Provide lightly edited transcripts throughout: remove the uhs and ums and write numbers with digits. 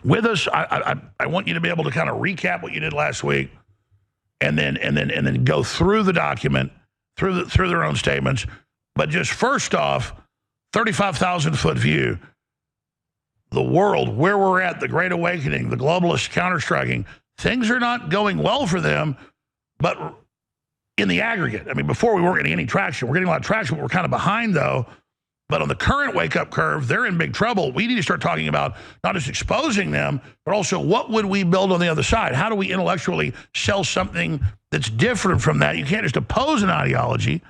with us. I want you to be able to kind of recap what you did last week, and then go through the document, through their own statements. But just first off, 35,000-foot view, the world, where we're at, the Great Awakening, the globalists counter-striking, things are not going well for them, but in the aggregate. I mean, before we weren't getting any traction. We're getting a lot of traction, but we're kind of behind, though. But on the current wake-up curve, they're in big trouble. We need to start talking about not just exposing them, but also what would we build on the other side? How do we intellectually sell something that's different from that? You can't just oppose an ideology.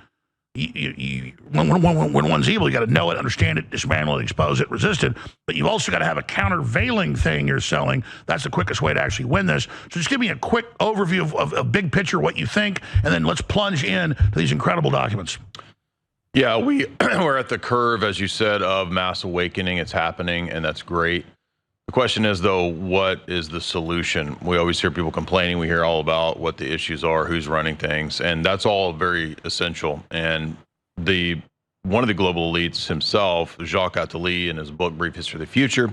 When one's evil, you got to know it, understand it, dismantle it, expose it, resist it. But you've also got to have a countervailing thing you're selling. That's the quickest way to actually win this. So just give me a quick overview of big picture, what you think, and then let's plunge in to these incredible documents. Yeah, we're at the curve, as you said, of mass awakening. It's happening, and that's great. The question is, though, what is the solution? We always hear people complaining. We hear all about what the issues are, who's running things, and that's all very essential. And one of the global elites himself, Jacques Attali, in his book, Brief History of the Future,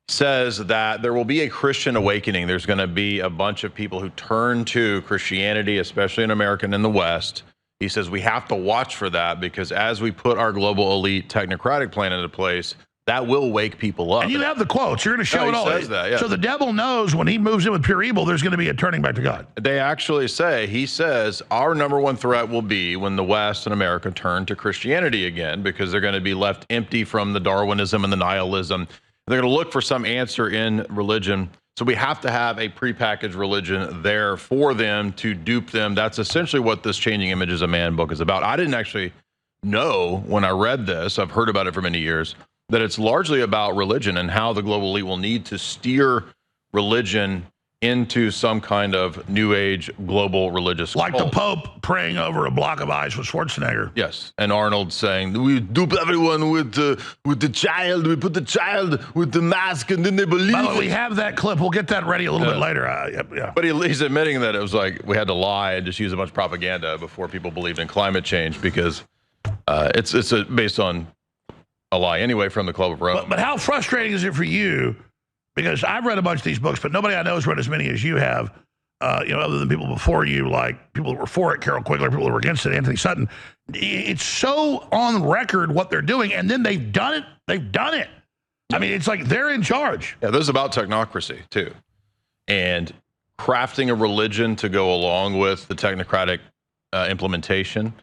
says that there will be a Christian awakening. There's going to be a bunch of people who turn to Christianity, especially in America and in the West. He says we have to watch for that, because as we put our global elite technocratic plan into place, that will wake people up. And you have the quotes. You're going to show it all. He says that, yeah. So the devil knows when he moves in with pure evil, there's going to be a turning back to God. They actually say, he says, our number one threat will be when the West and America turn to Christianity again, because they're going to be left empty from the Darwinism and the nihilism. They're going to look for some answer in religion. So we have to have a prepackaged religion there for them to dupe them. That's essentially what this Changing Images of Man book is about. I didn't actually know when I read this, I've heard about it for many years, that it's largely about religion and how the global elite will need to steer religion into some kind of new age global religious like cult. The Pope praying over a block of ice with Schwarzenegger. Yes, and Arnold saying, we dupe everyone with the child, we put the child with the mask, and then they believe it. We have that clip. We'll get that ready a little bit later. Yeah. But he's admitting that it was like we had to lie and just use a bunch of propaganda before people believed in climate change, because it's based on a lie anyway from the Club of Rome. But how frustrating is it for you? Because I've read a bunch of these books, but nobody I know has read as many as you have, other than people before you, like people that were for it, Carol Quigley, people that were against it, Anthony Sutton. It's so on record what they're doing, and then they've done it. They've done it. I mean, it's like they're in charge. Yeah, this is about technocracy, too. And crafting a religion to go along with the technocratic implementation.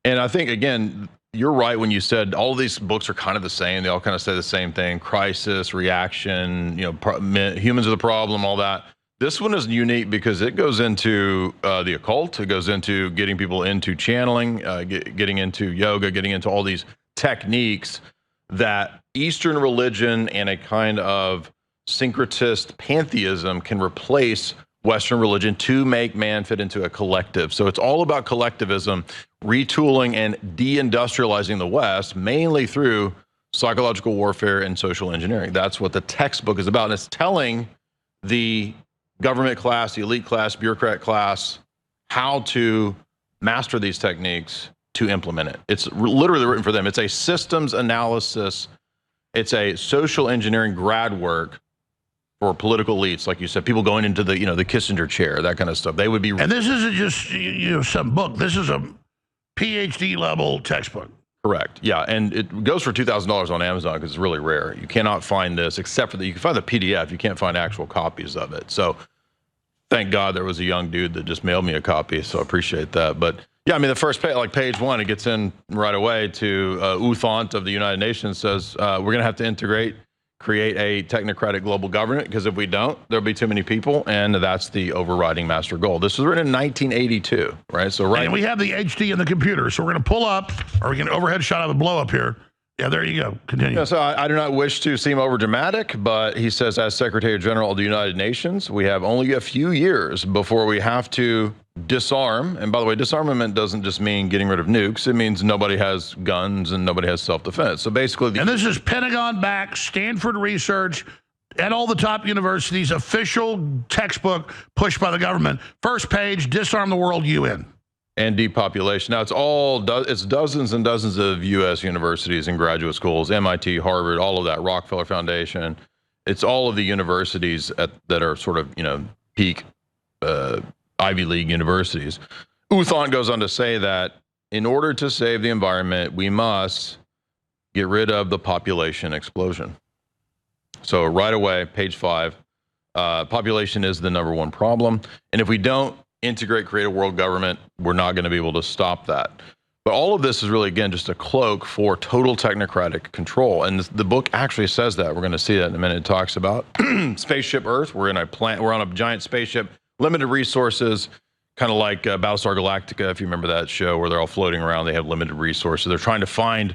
And I think, again, you're right when you said all of these books are kind of the same. They all kind of say the same thing: crisis, reaction, humans are the problem, all that. This one is unique because it goes into the occult. It goes into getting people into channeling, getting into yoga, getting into all these techniques that Eastern religion and a kind of syncretist pantheism can replace Western religion to make man fit into a collective. So it's all about collectivism, retooling and deindustrializing the West, mainly through psychological warfare and social engineering. That's what the textbook is about. And it's telling the government class, the elite class, bureaucrat class, how to master these techniques to implement it. It's literally written for them. It's a systems analysis. It's a social engineering grad work for political elites, like you said, people going into the the Kissinger chair, that kind of stuff. They would be. And this isn't just some book. This is a PhD level textbook. Correct. Yeah, and it goes for $2,000 on Amazon because it's really rare. You cannot find this except for you can find the PDF. You can't find actual copies of it. So thank God there was a young dude that just mailed me a copy. So I appreciate that. But yeah, I mean, the first page, like page 1, it gets in right away to Uthant of the United Nations says we're going to have to create a technocratic global government, because if we don't, there'll be too many people, and that's the overriding master goal. This was written in 1982, right? So and we have the HD in the computer, so we're going to pull up, or we can overhead shot of a blow up here. Yeah, there you go. Continue. Yeah, so I do not wish to seem overdramatic, but he says, as Secretary General of the United Nations, we have only a few years before we have to disarm. And by the way, disarmament doesn't just mean getting rid of nukes. It means nobody has guns and nobody has self-defense. So basically, and this is Pentagon-backed, Stanford research at all the top universities, official textbook pushed by the government. First page: disarm the world, UN. And depopulation. Now, it's dozens and dozens of U.S. universities and graduate schools, MIT, Harvard, all of that, Rockefeller Foundation. It's all of the universities that are sort of, peak Ivy League universities. Uthon goes on to say that in order to save the environment, we must get rid of the population explosion. So right away, page 5, population is the #1 problem. And if we don't integrate, create a world government, we're not going to be able to stop that. But all of this is really, again, just a cloak for total technocratic control. And the book actually says that. We're going to see that in a minute. It talks about spaceship Earth. We're on a giant spaceship, limited resources, kind of like Battlestar Galactica, if you remember that show where they're all floating around. They have limited resources. They're trying to find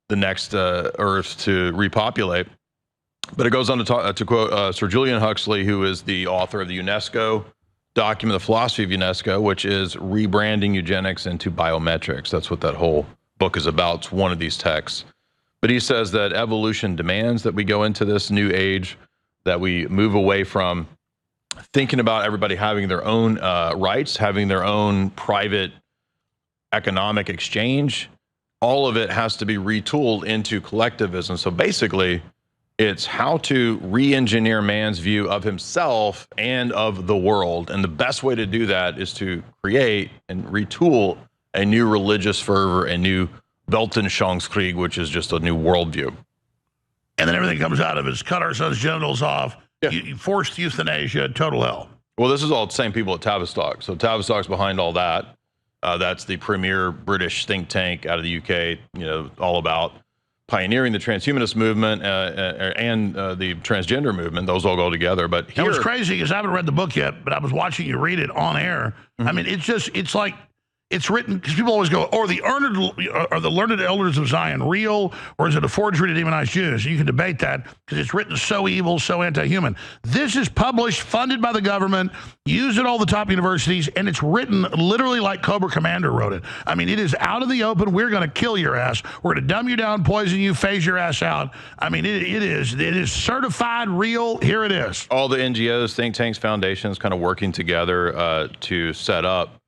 the next Earth to repopulate. But it goes on to quote Sir Julian Huxley, who is the author of the UNESCO document, the philosophy of UNESCO, which is rebranding eugenics into biometrics. That's what that whole book is about. It's one of these texts. But he says that evolution demands that we go into this new age, that we move away from thinking about everybody having their own rights, having their own private economic exchange. All of it has to be retooled into collectivism. So basically, it's how to re-engineer man's view of himself and of the world. And the best way to do that is to create and retool a new religious fervor, a new Weltanschauungskrieg, which is just a new worldview. And then everything comes out of it is cut our sons' genitals off, forced euthanasia, total hell. Well, this is all the same people at Tavistock. So Tavistock's behind all that. That's the premier British think tank out of the UK, all about pioneering the transhumanist movement and the transgender movement. Those all go together. But here, it was crazy because I haven't read the book yet, but I was watching you read it on air. I mean, it's like it's written, because people always go, "Oh, the learned elders of Zion real, or is it a forgery to demonize Jews?" And you can debate that because it's written so evil, so anti-human. This is published, funded by the government, used at all the top universities, and it's written literally like Cobra Commander wrote it. I mean, it is out in the open. We're going to kill your ass. We're going to dumb you down, poison you, phase your ass out. I mean, it is certified real. Here it is. All the NGOs, think tanks, foundations kind of working together to set up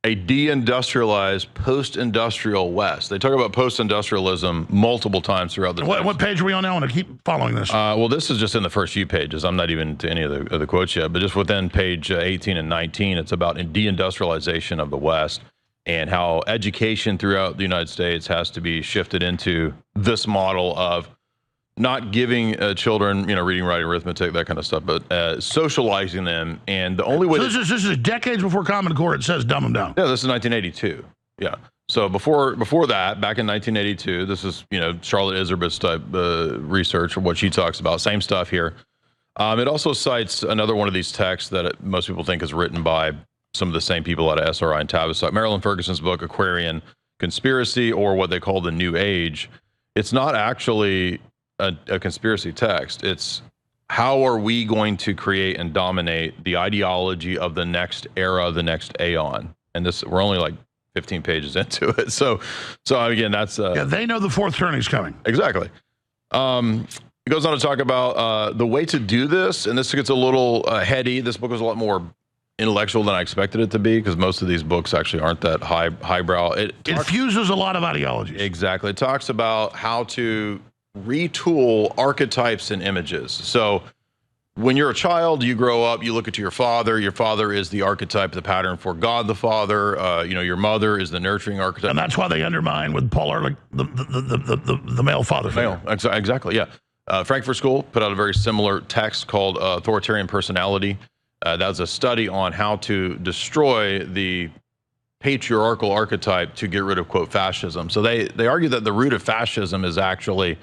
a deindustrialized, post-industrial West. They talk about post-industrialism multiple times throughout the text. What page are we on now? I want to keep following this. Well, this is just in the first few pages. I'm not even to any of the quotes yet, but just within page 18 and 19, it's about deindustrialization of the West and how education throughout the United States has to be shifted into this model of not giving children, reading, writing, arithmetic, that kind of stuff, but socializing them. And the only way... So this is decades before Common Core. It says dumb them down. Yeah, this is 1982. Yeah. So before that, back in 1982, this is, Charlotte Iserbyt's type research, or what she talks about. Same stuff here. It also cites another one of these texts that most people think is written by some of the same people out of SRI and Tavistock. Marilyn Ferguson's book, Aquarian Conspiracy, or what they call the New Age. It's not actually a conspiracy text. It's how are we going to create and dominate the ideology of the next era, the next aeon? And we're only like 15 pages into it. So again, that's they know the fourth turn is coming. Exactly. It goes on to talk about the way to do this, and this gets a little heady. This book was a lot more intellectual than I expected it to be, because most of these books actually aren't that highbrow. It fuses a lot of ideologies. Exactly. It talks about how to retool archetypes and images. So when you're a child, you grow up, you look at your father. Your father is the archetype, the pattern for God the Father. Your mother is the nurturing archetype. And that's why they undermine with Paul Ehrlich, the male father figure. Exactly, yeah. Frankfurt School put out a very similar text called Authoritarian Personality. That was a study on how to destroy the patriarchal archetype to get rid of, quote, fascism. So they argue that the root of fascism is actually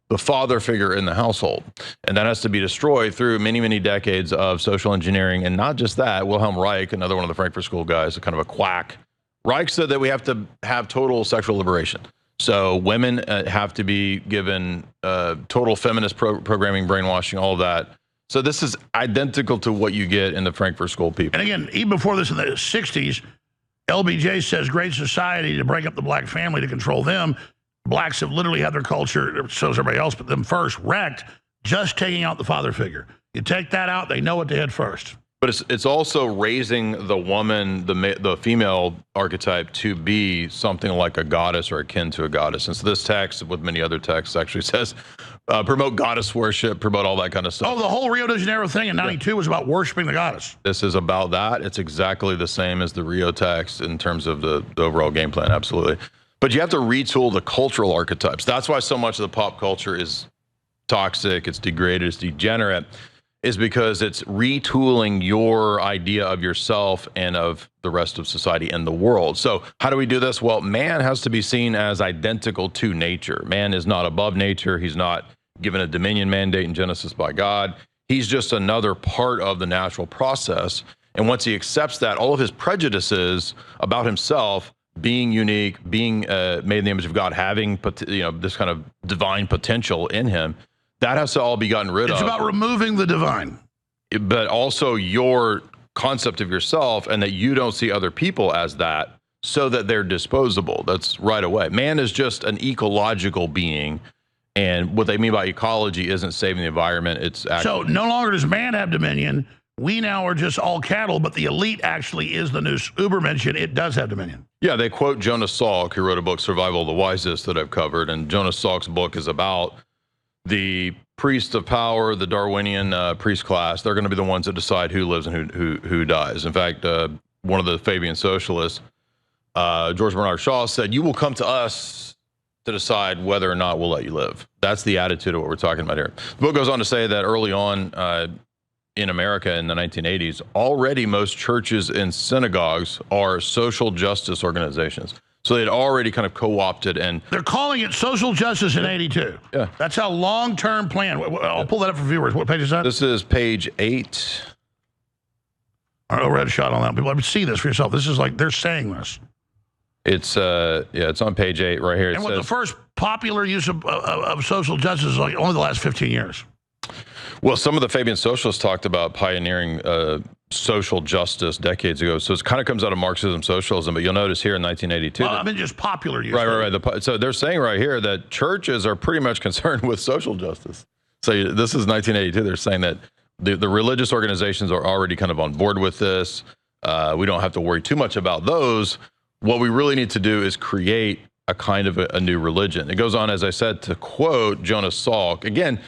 the father figure in the household. And that has to be destroyed through many, many decades of social engineering. And not just that, Wilhelm Reich, another one of the Frankfurt School guys, kind of a quack. Reich said that we have to have total sexual liberation. So women have to be given total feminist programming, brainwashing, all of that. So this is identical to what you get in the Frankfurt School people. And again, even before this in the 60s, LBJ says great society to break up the black family to control them. Blacks have literally had their culture, so has everybody else, but them first, wrecked, just taking out the father figure. You take that out, they know what they had first. But it's also raising the woman, the female archetype, to be something like a goddess or akin to a goddess. And so this text, with many other texts, actually says promote goddess worship, promote all that kind of stuff. Oh, the whole Rio de Janeiro thing in '92 was about worshiping the goddess. This is about that. It's exactly the same as the Rio text in terms of the overall game plan. Absolutely. But you have to retool the cultural archetypes. That's why so much of the pop culture is toxic, it's degraded, it's degenerate, is because it's retooling your idea of yourself and of the rest of society and the world. So how do we do this? Well, man has to be seen as identical to nature. Man is not above nature. He's not given a dominion mandate in Genesis by God. He's just another part of the natural process. And once he accepts that, all of his prejudices about himself, being unique, being made in the image of God, having this kind of divine potential in him, that has to all be gotten rid of. It's about removing the divine. But also your concept of yourself, and that you don't see other people as that, so that they're disposable. That's right away. Man is just an ecological being. And what they mean by ecology isn't saving the environment. It's actually. So no longer does man have dominion. We now are just all cattle, but the elite actually is the new Ubermensch. It does have dominion. Yeah, they quote Jonas Salk, who wrote a book, Survival of the Wisest, that I've covered. And Jonas Salk's book is about the priest of power, the Darwinian priest class. They're going to be the ones that decide who lives and who dies. In fact, one of the Fabian socialists, George Bernard Shaw, said, "You will come to us to decide whether or not we'll let you live." That's the attitude of what we're talking about here. The book goes on to say that early on in America in the 1980s, already most churches and synagogues are social justice organizations. So they'd already kind of co-opted, and they're calling it social justice in '82. Yeah, that's how long-term plan. I'll pull that up for viewers. What page is that? This is page 8. I'll read a shot on that. People, see this for yourself. This is like they're saying this. It's it's on page 8 right here. And the first popular use of social justice is like only the last 15 years. Well, some of the Fabian socialists talked about pioneering social justice decades ago. So it kind of comes out of Marxism, socialism. But you'll notice here in 1982. Well, I mean, just popular use. Right. So they're saying right here that churches are pretty much concerned with social justice. So this is 1982. They're saying that the religious organizations are already kind of on board with this. We don't have to worry too much about those. What we really need to do is create a kind of a new religion. It goes on, as I said, to quote Jonas Salk. Again,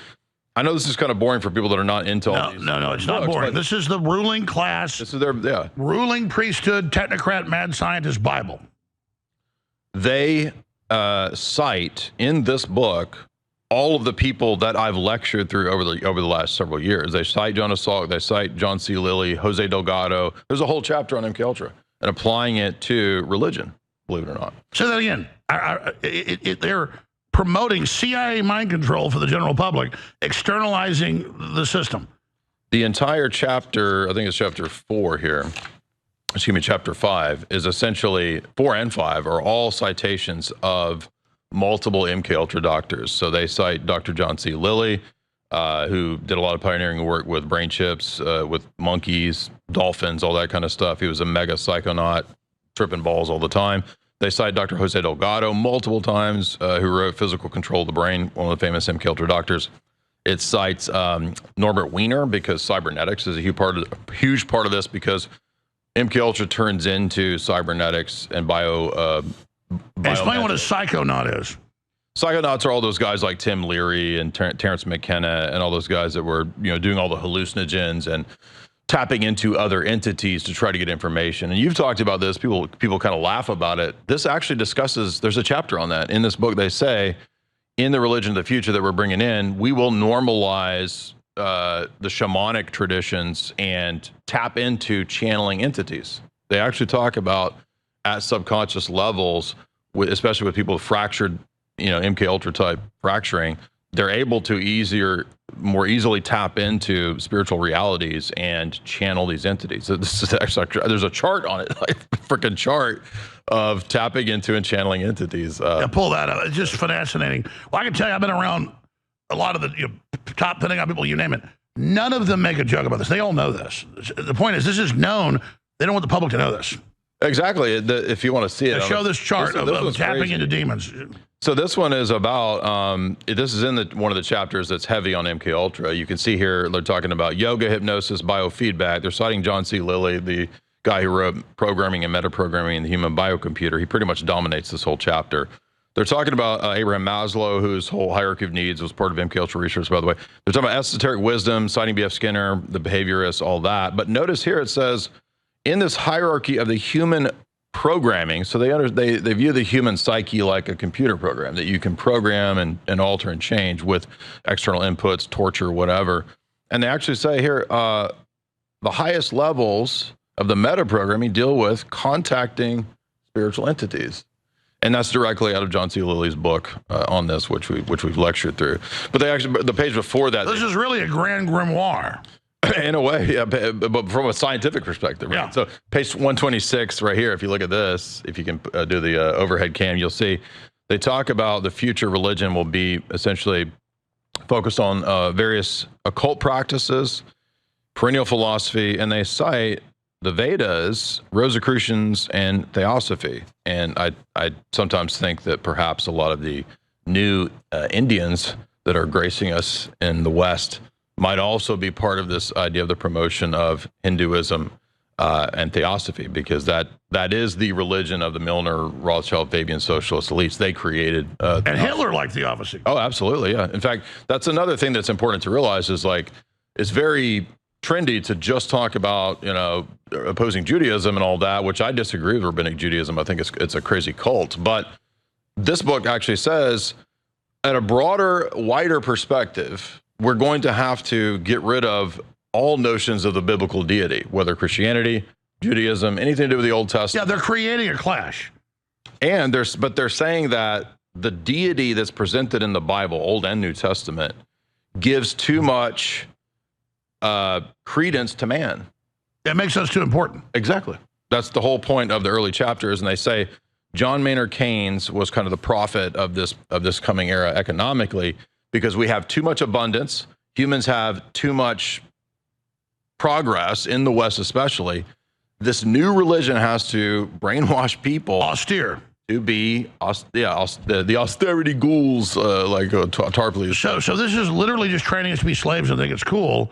I know this is kind of boring for people that are not into all these. No, it's not boring. This is the ruling class. This is their ruling priesthood, technocrat, mad scientist Bible. They cite in this book all of the people that I've lectured through over the last several years. They cite Jonas Salk, they cite John C. Lilly, Jose Delgado. There's a whole chapter on MKUltra and applying it to religion, believe it or not. Say that again. They're promoting CIA mind control for the general public, externalizing the system. The entire chapter, I think it's chapter 4 here, excuse me, chapter 5, is essentially 4 and 5 are all citations of multiple MKUltra doctors. So they cite Dr. John C. Lilly, who did a lot of pioneering work with brain chips, with monkeys, dolphins, all that kind of stuff. He was a mega psychonaut, tripping balls all the time. They cite Dr. Jose Delgado multiple times, who wrote Physical Control of the Brain, one of the famous MKUltra doctors. It cites Norbert Wiener, because cybernetics is a huge part of this, because MKUltra turns into cybernetics and Explain what a psychonaut is. Psychonauts are all those guys like Tim Leary and Terrence McKenna and all those guys that were doing all the hallucinogens and tapping into other entities to try to get information. And you've talked about this. People kind of laugh about it. This actually discusses, there's a chapter on that. In this book, they say, in the religion of the future that we're bringing in, we will normalize the shamanic traditions and tap into channeling entities. They actually talk about at subconscious levels, especially with people with fractured, MKUltra type fracturing, they're able to more easily tap into spiritual realities and channel these entities. So this is actually, there's a chart on it, like a freaking chart of tapping into and channeling entities. Pull that up. It's just fascinating. Well, I can tell you, I've been around a lot of the top Pentagon people, you name it. None of them make a joke about this. They all know this. The point is, this is known. They don't want the public to know this. Exactly. If you want to see it. Show this chart of tapping crazy. into demons. So this one is about, this is in one of the chapters that's heavy on MK Ultra. You can see here, they're talking about yoga, hypnosis, biofeedback. They're citing John C. Lilly, the guy who wrote Programming and Metaprogramming in the Human Biocomputer. He pretty much dominates this whole chapter. They're talking about Abraham Maslow, whose whole hierarchy of needs was part of MK Ultra research, by the way. They're talking about esoteric wisdom, citing B.F. Skinner, the behaviorists, all that. But notice here it says, in this hierarchy of the human programming, so they view the human psyche like a computer program that you can program and alter and change with external inputs, torture, whatever. And they actually say here, the highest levels of the metaprogramming deal with contacting spiritual entities. And that's directly out of John C. Lilly's book on this, which we've lectured through. But they actually, the page before that, this is really a grand grimoire. In a way, yeah, but from a scientific perspective, right? Yeah. So page 126 right here, if you look at this, if you can do the overhead cam, you'll see they talk about the future religion will be essentially focused on various occult practices, perennial philosophy, and they cite the Vedas, Rosicrucians, and Theosophy. And I sometimes think that perhaps a lot of the new Indians that are gracing us in the West might also be part of this idea of the promotion of Hinduism and Theosophy, because that is the religion of the Milner, Rothschild, Fabian socialist elites. They created and Hitler liked Theosophy. Oh, absolutely, yeah. In fact, that's another thing that's important to realize is like it's very trendy to just talk about opposing Judaism and all that, which I disagree with rabbinic Judaism. I think it's a crazy cult. But this book actually says, at a broader, wider perspective, we're going to have to get rid of all notions of the biblical deity, whether Christianity, Judaism, anything to do with the Old Testament. Yeah, they're creating a clash. And they're saying that the deity that's presented in the Bible, Old and New Testament, gives too much credence to man. It makes us too important. Exactly. That's the whole point of the early chapters. And they say John Maynard Keynes was kind of the prophet of this coming era economically, because we have too much abundance. Humans have too much progress in the West, especially. This new religion has to brainwash people. Austere. To be, the austerity ghouls, like Tarpley. So this is literally just training us to be slaves and think it's cool.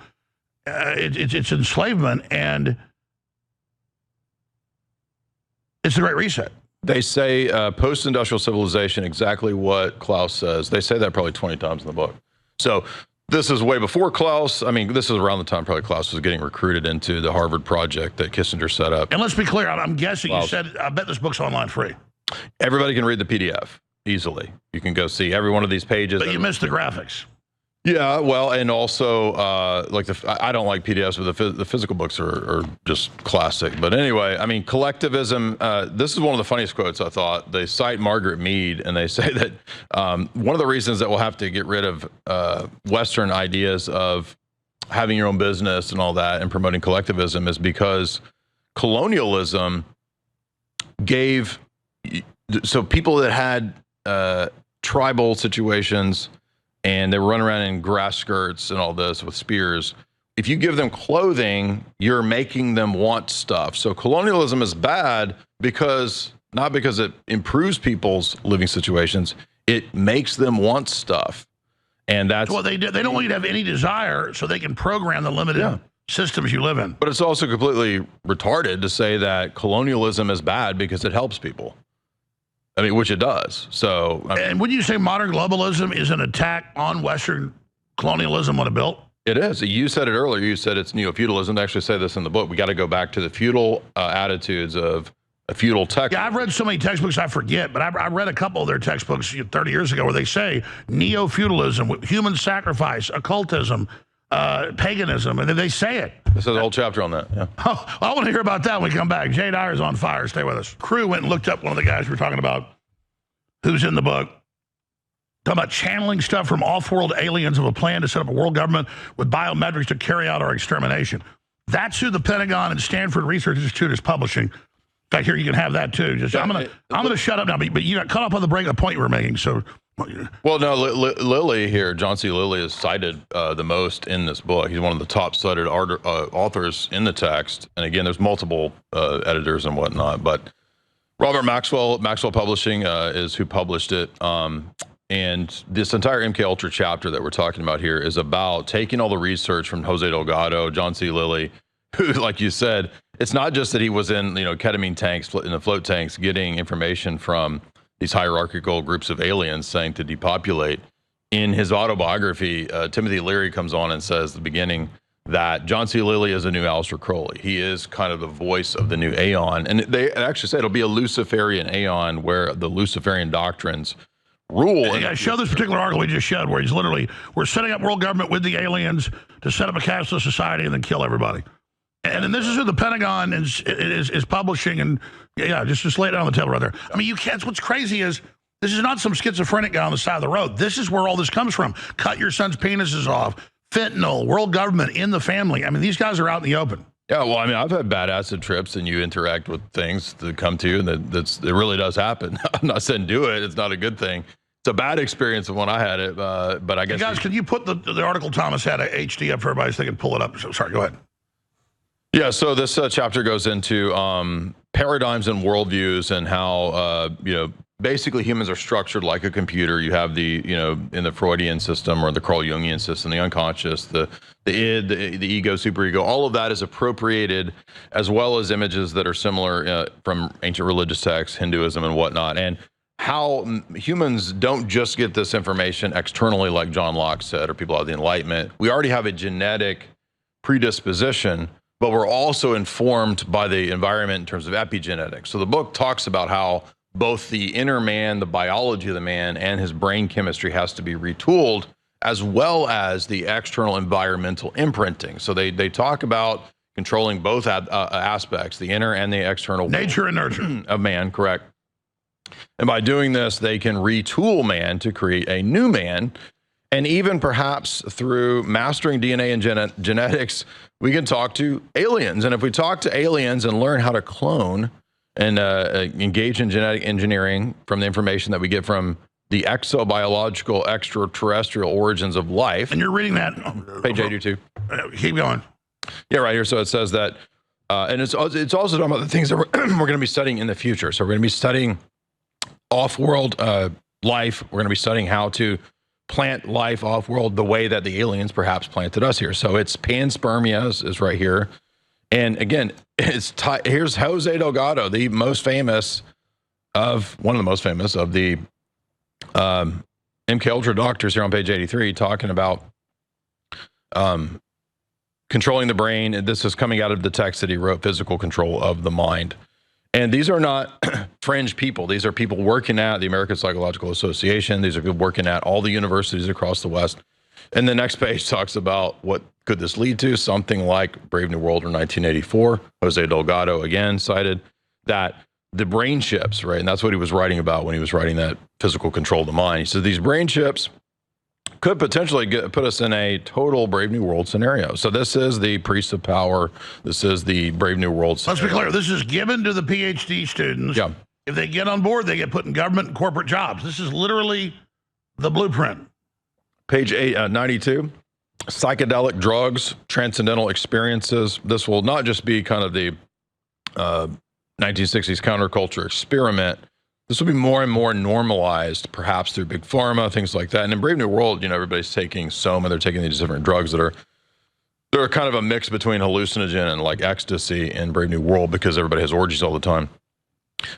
It's enslavement, and it's the Great Reset. They say post-industrial civilization, exactly what Klaus says. They say that probably 20 times in the book. So this is way before Klaus. I mean, this is around the time probably Klaus was getting recruited into the Harvard project that Kissinger set up. And let's be clear, I'm guessing you said, I bet this book's online free. Everybody can read the PDF easily. You can go see every one of these pages. But you missed the graphics. Yeah, well, and also, I don't like PDFs, but the physical books are just classic. But anyway, I mean, collectivism, this is one of the funniest quotes, I thought. They cite Margaret Mead, and they say that one of the reasons that we'll have to get rid of Western ideas of having your own business and all that and promoting collectivism is because colonialism gave, so people that had tribal situations, and they were running around in grass skirts and all this with spears. If you give them clothing, you're making them want stuff. So colonialism is bad because, not because it improves people's living situations, it makes them want stuff. And that's what they do. They don't want you to have any desire so they can program the limited systems you live in. But it's also completely retarded to say that colonialism is bad because it helps people. I mean, which it does. So, and would you say modern globalism is an attack on Western colonialism when it built? It is. You said it earlier. You said it's neo-feudalism. They actually say this in the book. We got to go back to the feudal attitudes of a feudal text. Yeah, I've read so many textbooks I forget, but I read a couple of their textbooks 30 years ago where they say neo-feudalism, human sacrifice, occultism, paganism, and then they say it. This is a whole chapter on that. Yeah. Oh, I want to hear about that when we come back. Jay Dyer's on fire. Stay with us. Crew went and looked up one of the guys we're talking about who's in the book. Talking about channeling stuff from off-world aliens of a plan to set up a world government with biometrics to carry out our extermination. That's who the Pentagon and Stanford Research Institute is publishing. In fact, here you can have that too. I'm gonna shut up now, but you got cut off on the break, the point you were making. So Well, no, Lilly here, John C. Lilly is cited the most in this book. He's one of the top cited authors in the text. And again, there's multiple editors and whatnot, but Robert Maxwell Publishing is who published it. And this entire MK Ultra chapter that we're talking about here is about taking all the research from Jose Delgado, John C. Lilly, who, like you said, it's not just that he was in, ketamine tanks, in the float tanks, getting information from these hierarchical groups of aliens saying to depopulate. In his autobiography, Timothy Leary comes on and says at the beginning that John C. Lilly is a new Aleister Crowley. He is kind of the voice of the new Aeon. And they actually say it'll be a Luciferian Aeon where the Luciferian doctrines rule. Yeah, show this particular article we just showed where he's literally, we're setting up world government with the aliens to set up a cashless society and then kill everybody. And then this is who the Pentagon is publishing, and just lay it down on the table right there. I mean, you can't. What's crazy is this is not some schizophrenic guy on the side of the road. This is where all this comes from. Cut your son's penises off, fentanyl, world government in the family. I mean, these guys are out in the open. Yeah, well, I mean, I've had bad acid trips, and you interact with things that come to you, and it really does happen. I'm not saying do it; it's not a good thing. It's a bad experience when I had it, but I guess. Hey guys, can you put the article Thomas had HD up for everybody so they can pull it up? So, sorry, go ahead. Yeah, so this chapter goes into paradigms and worldviews and how, basically humans are structured like a computer. You have in the Freudian system or the Carl Jungian system, the unconscious, the id, the ego, superego, all of that is appropriated, as well as images that are similar from ancient religious texts, Hinduism and whatnot. And how humans don't just get this information externally, like John Locke said, or people out of the Enlightenment. We already have a genetic predisposition, but we're also informed by the environment in terms of epigenetics. So the book talks about how both the inner man, the biology of the man, and his brain chemistry has to be retooled, as well as the external environmental imprinting. So they talk about controlling both aspects, the inner and the external. Nature and nurture. Of man, correct. And by doing this, they can retool man to create a new man. And even perhaps through mastering DNA and genetics, we can talk to aliens. And if we talk to aliens and learn how to clone and engage in genetic engineering from the information that we get from the exobiological extraterrestrial origins of life. And you're reading that. Page 82. Keep going. Yeah, right here. So it says that, and it's also talking about the things that we're going to be studying in the future. So we're going to be studying off-world life. We're going to be studying how to plant life off-world the way that the aliens perhaps planted us here. So it's panspermia is right here. And again, here's Jose Delgado, one of the most famous of the MK Ultra doctors here on page 83, talking about controlling the brain. And this is coming out of the text that he wrote, Physical Control of the Mind. And these are not fringe people. These are people working at the American Psychological Association. These are people working at all the universities across the West. And the next page talks about what could this lead to, something like Brave New World in 1984. Jose Delgado, again, cited that the brain chips, right? And that's what he was writing about when he was writing that Physical Control of the Mind. He said these brain chips could potentially put us in a total Brave New World scenario. So this is the Priest of Power. This is the Brave New World scenario. Let's be clear. This is given to the PhD students. Yeah. If they get on board, they get put in government and corporate jobs. This is literally the blueprint. Page 92, psychedelic drugs, transcendental experiences. This will not just be kind of the 1960s counterculture experiment. This will be more and more normalized, perhaps through big pharma, things like that. And in Brave New World, everybody's taking soma. They're taking these different drugs that they're kind of a mix between hallucinogen and like ecstasy in Brave New World because everybody has orgies all the time.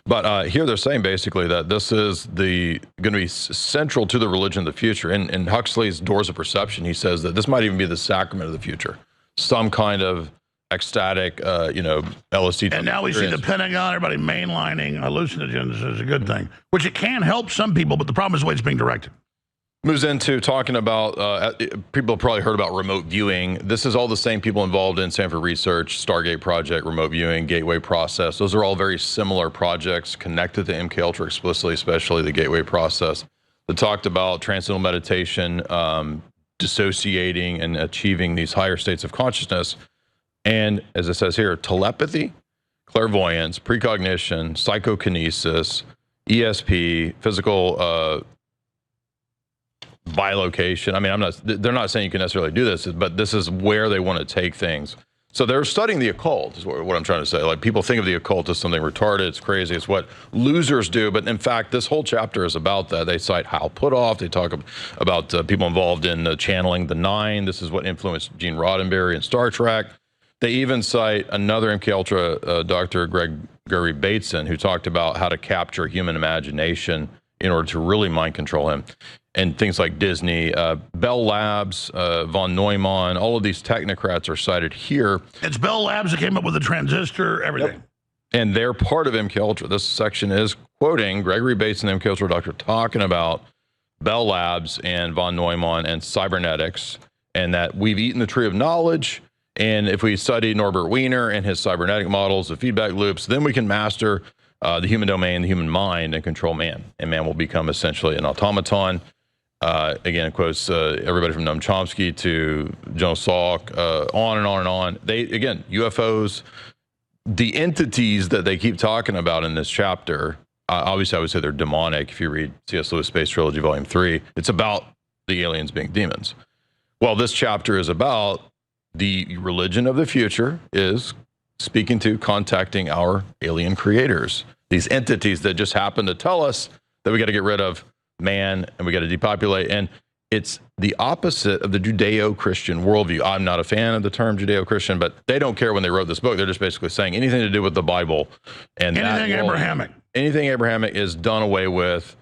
But here they're saying basically that this is going to be central to the religion of the future. In Huxley's Doors of Perception, he says that this might even be the sacrament of the future, some kind of ecstatic, LSD. And now we see the Pentagon, everybody mainlining hallucinogens is a good thing, which it can help some people, but the problem is the way it's being directed. Moves into talking about, people have probably heard about remote viewing. This is all the same people involved in Stanford Research, Stargate Project, remote viewing, Gateway Process. Those are all very similar projects connected to MK Ultra explicitly, especially the Gateway Process. That talked about transcendental meditation, dissociating and achieving these higher states of consciousness. And as it says here, telepathy, clairvoyance, precognition, psychokinesis, ESP, physical bilocation. I mean, they're not saying you can necessarily do this, but this is where they want to take things. So they're studying the occult is what I'm trying to say. Like, people think of the occult as something retarded, it's crazy, it's what losers do. But in fact, this whole chapter is about that. They cite Hal Puthoff. They talk about people involved in channeling the Nine. This is what influenced Gene Roddenberry in Star Trek. They even cite another MK Ultra, Dr. Gregory Bateson, who talked about how to capture human imagination in order to really mind control him. And things like Disney, Bell Labs, von Neumann, all of these technocrats are cited here. It's Bell Labs that came up with the transistor, everything. Yep. And they're part of MK Ultra. This section is quoting Gregory Bateson, MK Ultra doctor, talking about Bell Labs and von Neumann and cybernetics, and that we've eaten the tree of knowledge. And if we study Norbert Wiener and his cybernetic models, the feedback loops, then we can master the human domain, the human mind, and control man. And man will become essentially an automaton. Again, quotes everybody from Noam Chomsky to Jonas Salk, on and on and on. Again, UFOs, the entities that they keep talking about in this chapter, obviously I would say they're demonic. If you read C.S. Lewis' Space Trilogy, Volume 3, it's about the aliens being demons. Well, this chapter is about the religion of the future is speaking to contacting our alien creators, these entities that just happen to tell us that we got to get rid of man and we got to depopulate. And it's the opposite of the Judeo-Christian worldview. I'm not a fan of the term Judeo-Christian, but they don't care when they wrote this book. They're just basically saying anything to do with the Bible and anything Abrahamic. Anything Abrahamic is done away with.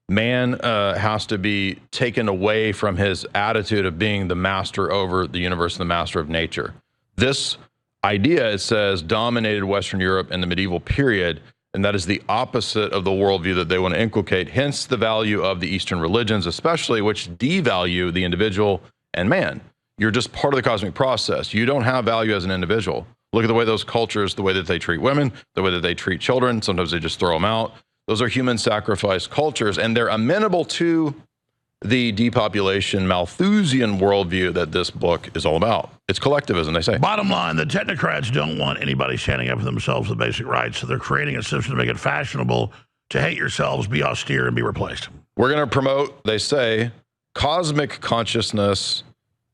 Man has to be taken away from his attitude of being the master over the universe and the master of nature. This idea, it says, dominated Western Europe in the medieval period, and that is the opposite of the worldview that they want to inculcate, hence the value of the Eastern religions, especially, which devalue the individual and man. You're just part of the cosmic process. You don't have value as an individual. Look at the way those cultures, the way that they treat women, the way that they treat children. Sometimes they just throw them out. Those are human sacrifice cultures, and they're amenable to the depopulation Malthusian worldview that this book is all about. It's collectivism, they say. Bottom line, the technocrats don't want anybody standing up for themselves with basic rights, so they're creating a system to make it fashionable to hate yourselves, be austere, and be replaced. We're going to promote, they say, cosmic consciousness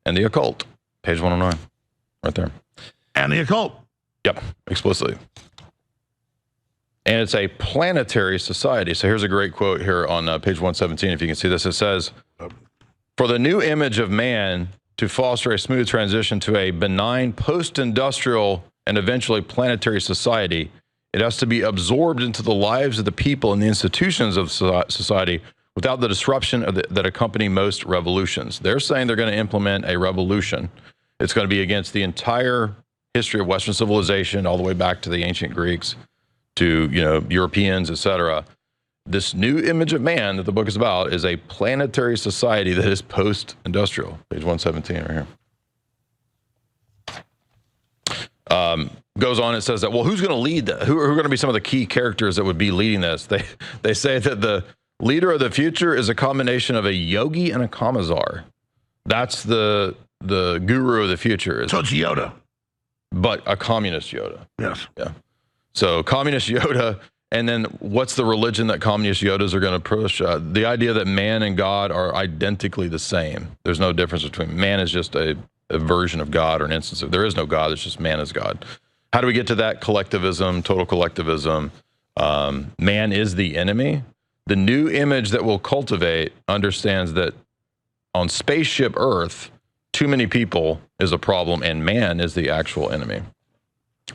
and the occult. Page 109, right there. And the occult. Yep, explicitly. And it's a planetary society. So here's a great quote here on page 117, if you can see this. It says, for the new image of man to foster a smooth transition to a benign post-industrial and eventually planetary society, it has to be absorbed into the lives of the people and the institutions of society without the disruption that accompany most revolutions. They're saying they're going to implement a revolution. It's going to be against the entire history of Western civilization, all the way back to the ancient Greeks, to Europeans, etc. This new image of man that the book is about is a planetary society that is post-industrial. Page 117 right here. Goes on, it says that, well, who's going to lead that? Who are going to be some of the key characters that would be leading this? They say that the leader of the future is a combination of a yogi and a commissar. That's the guru of the future. So it's Yoda. But a communist Yoda. Yes. Yeah. So communist Yoda, and then what's the religion that communist Yodas are going to push? The idea that man and God are identically the same. There's no difference between man is just a version of God or an instance of, there is no God, it's just man is God. How do we get to that? Collectivism, total collectivism. Man is the enemy. The new image that we'll cultivate understands that on spaceship Earth, too many people is a problem and man is the actual enemy.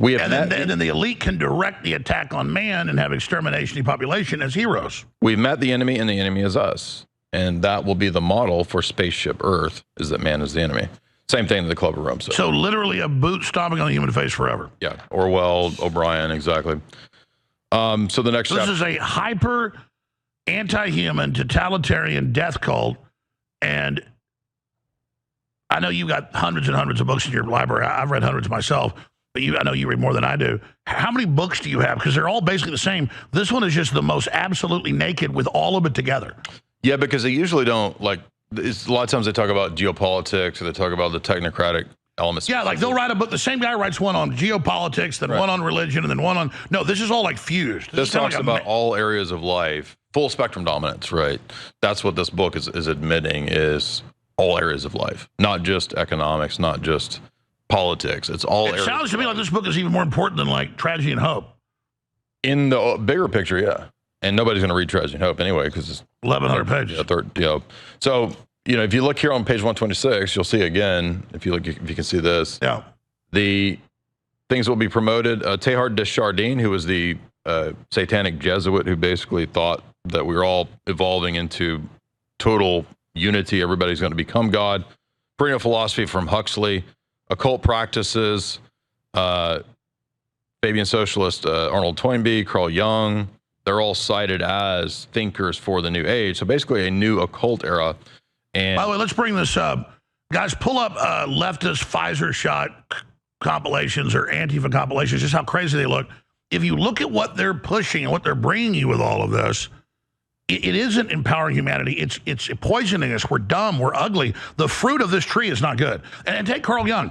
And then the elite can direct the attack on man and have extermination of population as heroes. We've met the enemy and the enemy is us. And that will be the model for spaceship Earth, is that man is the enemy. Same thing that the Club of Rome said. So literally a boot stomping on the human face forever. Yeah, Orwell, O'Brien, exactly. So the next This is a hyper anti-human totalitarian death cult. And I know you've got hundreds and hundreds of books in your library. I've read hundreds myself. But I know you read more than I do. How many books do you have? Because they're all basically the same. This one is just the most absolutely naked with all of it together. Yeah, because they usually don't, like, a lot of times they talk about geopolitics or they talk about the technocratic elements. Yeah, like they'll write a book. The same guy writes one on geopolitics, then one on religion, and then one on... No, this is all like fused. This talks about all areas of life, full spectrum dominance, right? That's what this book is admitting, is all areas of life, not just economics, not just politics. It's all areas. It sounds to me like this book is even more important than like Tragedy and Hope. In the bigger picture, yeah. And nobody's going to read Tragedy and Hope anyway, because it's 1,100 pages. So, if you look here on page 126, you'll see again, if you can see this, the things will be promoted. Teilhard de Chardin, who was the satanic Jesuit who basically thought that we were all evolving into total unity. Everybody's going to become God. Perennial philosophy from Huxley. Occult practices. Fabian socialist Arnold Toynbee, Carl Jung. They're all cited as thinkers for the new age. So basically a new occult era. And by the way, let's bring this up. Guys, pull up leftist Pfizer shot compilations or Antifa compilations, just how crazy they look. If you look at what they're pushing and what they're bringing you with all of this, it isn't empowering humanity. It's poisoning us. We're dumb. We're ugly. The fruit of this tree is not good. And take Carl Jung.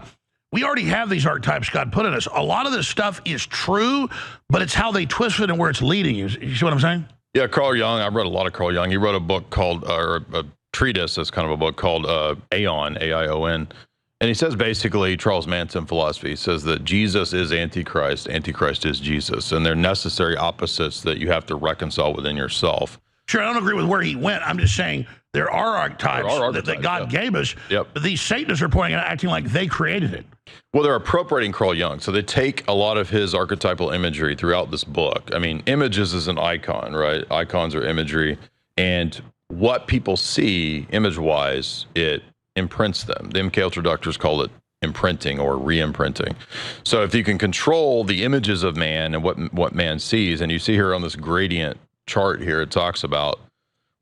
We already have these archetypes God put in us. A lot of this stuff is true, but it's how they twist it and where it's leading you. You see what I'm saying? Yeah, Carl Jung. I read a lot of Carl Jung. He wrote a book called, or a treatise, that's kind of a book called Aeon, A-I-O-N. And he says basically, Charles Manson philosophy, he says that Jesus is Antichrist, Antichrist is Jesus, and they're necessary opposites that you have to reconcile within yourself. Sure, I don't agree with where he went. I'm just saying there are archetypes that God gave us, but these Satanists are pointing out, acting like they created it. Well, they're appropriating Carl Jung. So they take a lot of his archetypal imagery throughout this book. I mean, images is an icon, right? Icons are imagery. And what people see image-wise, it imprints them. The MK Ultra call it imprinting or re-imprinting. So if you can control the images of man and what man sees, and you see here on this gradient chart here, it talks about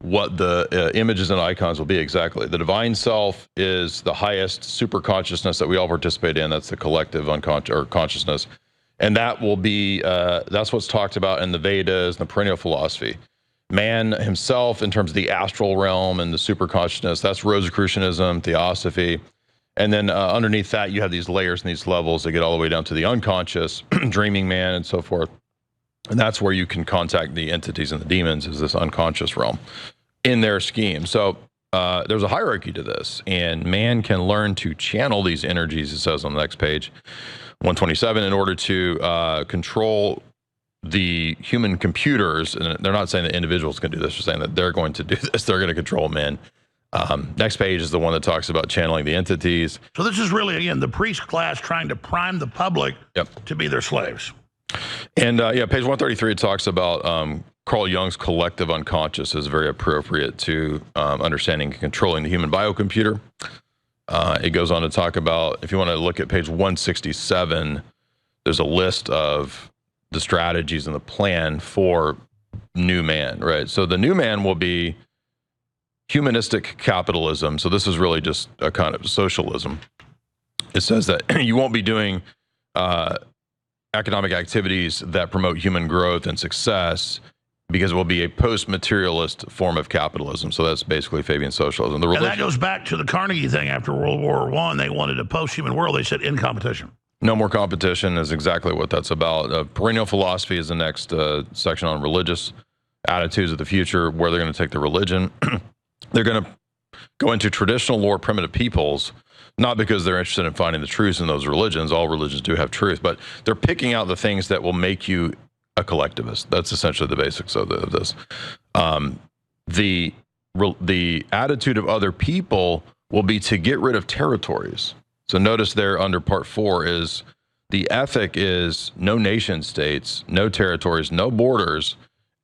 what the images and icons will be exactly. The divine self is the highest super consciousness that we all participate in. That's the collective unconscious or consciousness. And that will be, that's what's talked about in the Vedas and the perennial philosophy. Man himself, in terms of the astral realm and the super consciousness, that's Rosicrucianism, Theosophy. And then underneath that, you have these layers and these levels that get all the way down to the unconscious, dreaming man and so forth. And that's where you can contact the entities and the demons, is this unconscious realm in their scheme. So there's a hierarchy to this, and man can learn to channel these energies, it says on the next page, 127, in order to control the human computers. And they're not saying that individuals can do this, they're saying that they're going to do this. They're going to control men. Next page is the one that talks about channeling the entities. So this is really, again, the priest class trying to prime the public to be their slaves. And yeah, page 133, it talks about Carl Jung's collective unconscious is very appropriate to understanding and controlling the human biocomputer. It goes on to talk about, if you want to look at page 167, there's a list of the strategies and the plan for new man, right? So the new man will be humanistic capitalism. So this is really just a kind of socialism. It says that you won't be doing economic activities that promote human growth and success, because it will be a post-materialist form of capitalism. So that's basically Fabian socialism. And that goes back to the Carnegie thing after World War I. They wanted a post-human world. They said in competition. No more competition is exactly what that's about. Perennial philosophy is the next section on religious attitudes of the future, where they're going to take the religion. They're going to go into traditional lore primitive peoples, not because they're interested in finding the truths in those religions. All religions do have truth, but they're picking out the things that will make you a collectivist. That's essentially the basics of this. The attitude of other people will be to get rid of territories. So notice there under part 4 is the ethic is no nation states, no territories, no borders.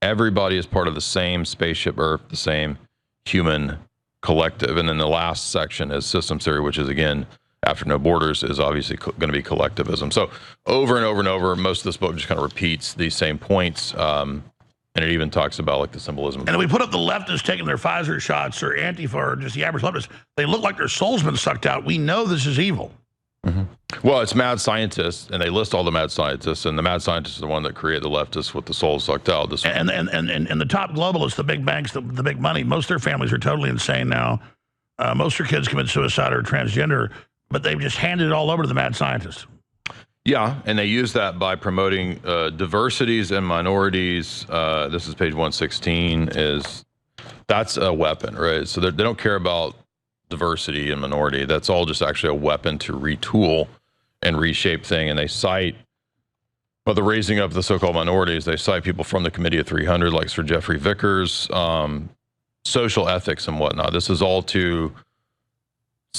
Everybody is part of the same spaceship Earth, the same human collective. And then the last section is systems theory, which is, again, after no borders, is obviously going to be collectivism. So over and over and over, most of this book just kind of repeats these same points. And it even talks about like the symbolism. And if we put up the leftists taking their Pfizer shots or Antifa or just the average leftists, they look like their soul's been sucked out. We know this is evil. Mm-hmm. Well, it's mad scientists, and they list all the mad scientists, and the mad scientists are the one that create the leftists with the soul sucked out. And the top globalists, the big banks, the big money, most of their families are totally insane now. Most of their kids commit suicide or transgender. but they've just handed it all over to the mad scientists. Yeah, and they use that by promoting diversities and minorities. This is page 116. That's a weapon, right? So they don't care about diversity and minority. That's all just actually a weapon to retool and reshape thing. And they cite, well, the raising up the so-called minorities. They cite people from the Committee of 300, like Sir Jeffrey Vickers, social ethics and whatnot. This is all to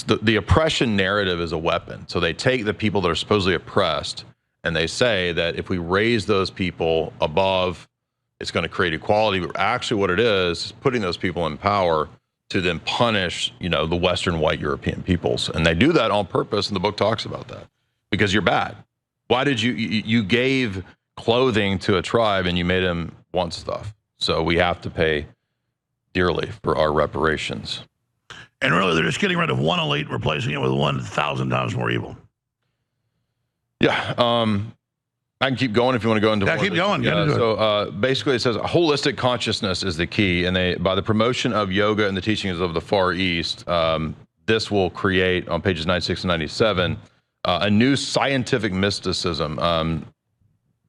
the oppression narrative is a weapon. So they take the people that are supposedly oppressed and they say that if we raise those people above, it's going to create equality. But actually what it is putting those people in power to then punish, the Western white European peoples. And they do that on purpose. And the book talks about that because you're bad. Why did you gave clothing to a tribe and you made them want stuff? So we have to pay dearly for our reparations. And really, they're just getting rid of one elite, replacing it with 1,000 times more evil. Yeah. I can keep going if you want to go into more. Keep going. So basically, it says holistic consciousness is the key. And by the promotion of yoga and the teachings of the Far East, this will create, on pages 96 and 97, a new scientific mysticism.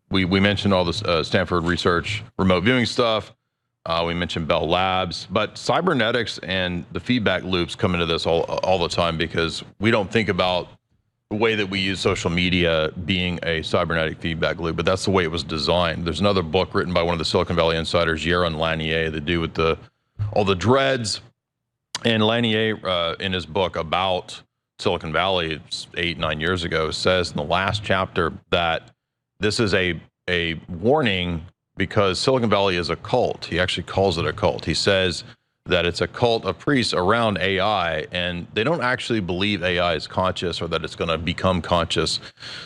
We mentioned all this Stanford research, remote viewing stuff. We mentioned Bell Labs, but cybernetics and the feedback loops come into this all the time because we don't think about the way that we use social media being a cybernetic feedback loop, but that's the way it was designed. There's another book written by one of the Silicon Valley insiders, Yaron Lanier, that do with all the dreads. And Lanier, in his book about Silicon Valley 8-9 years ago, says in the last chapter that this is a warning because Silicon Valley is a cult. He actually calls it a cult. He says that it's a cult of priests around AI, and they don't actually believe AI is conscious or that it's going to become conscious.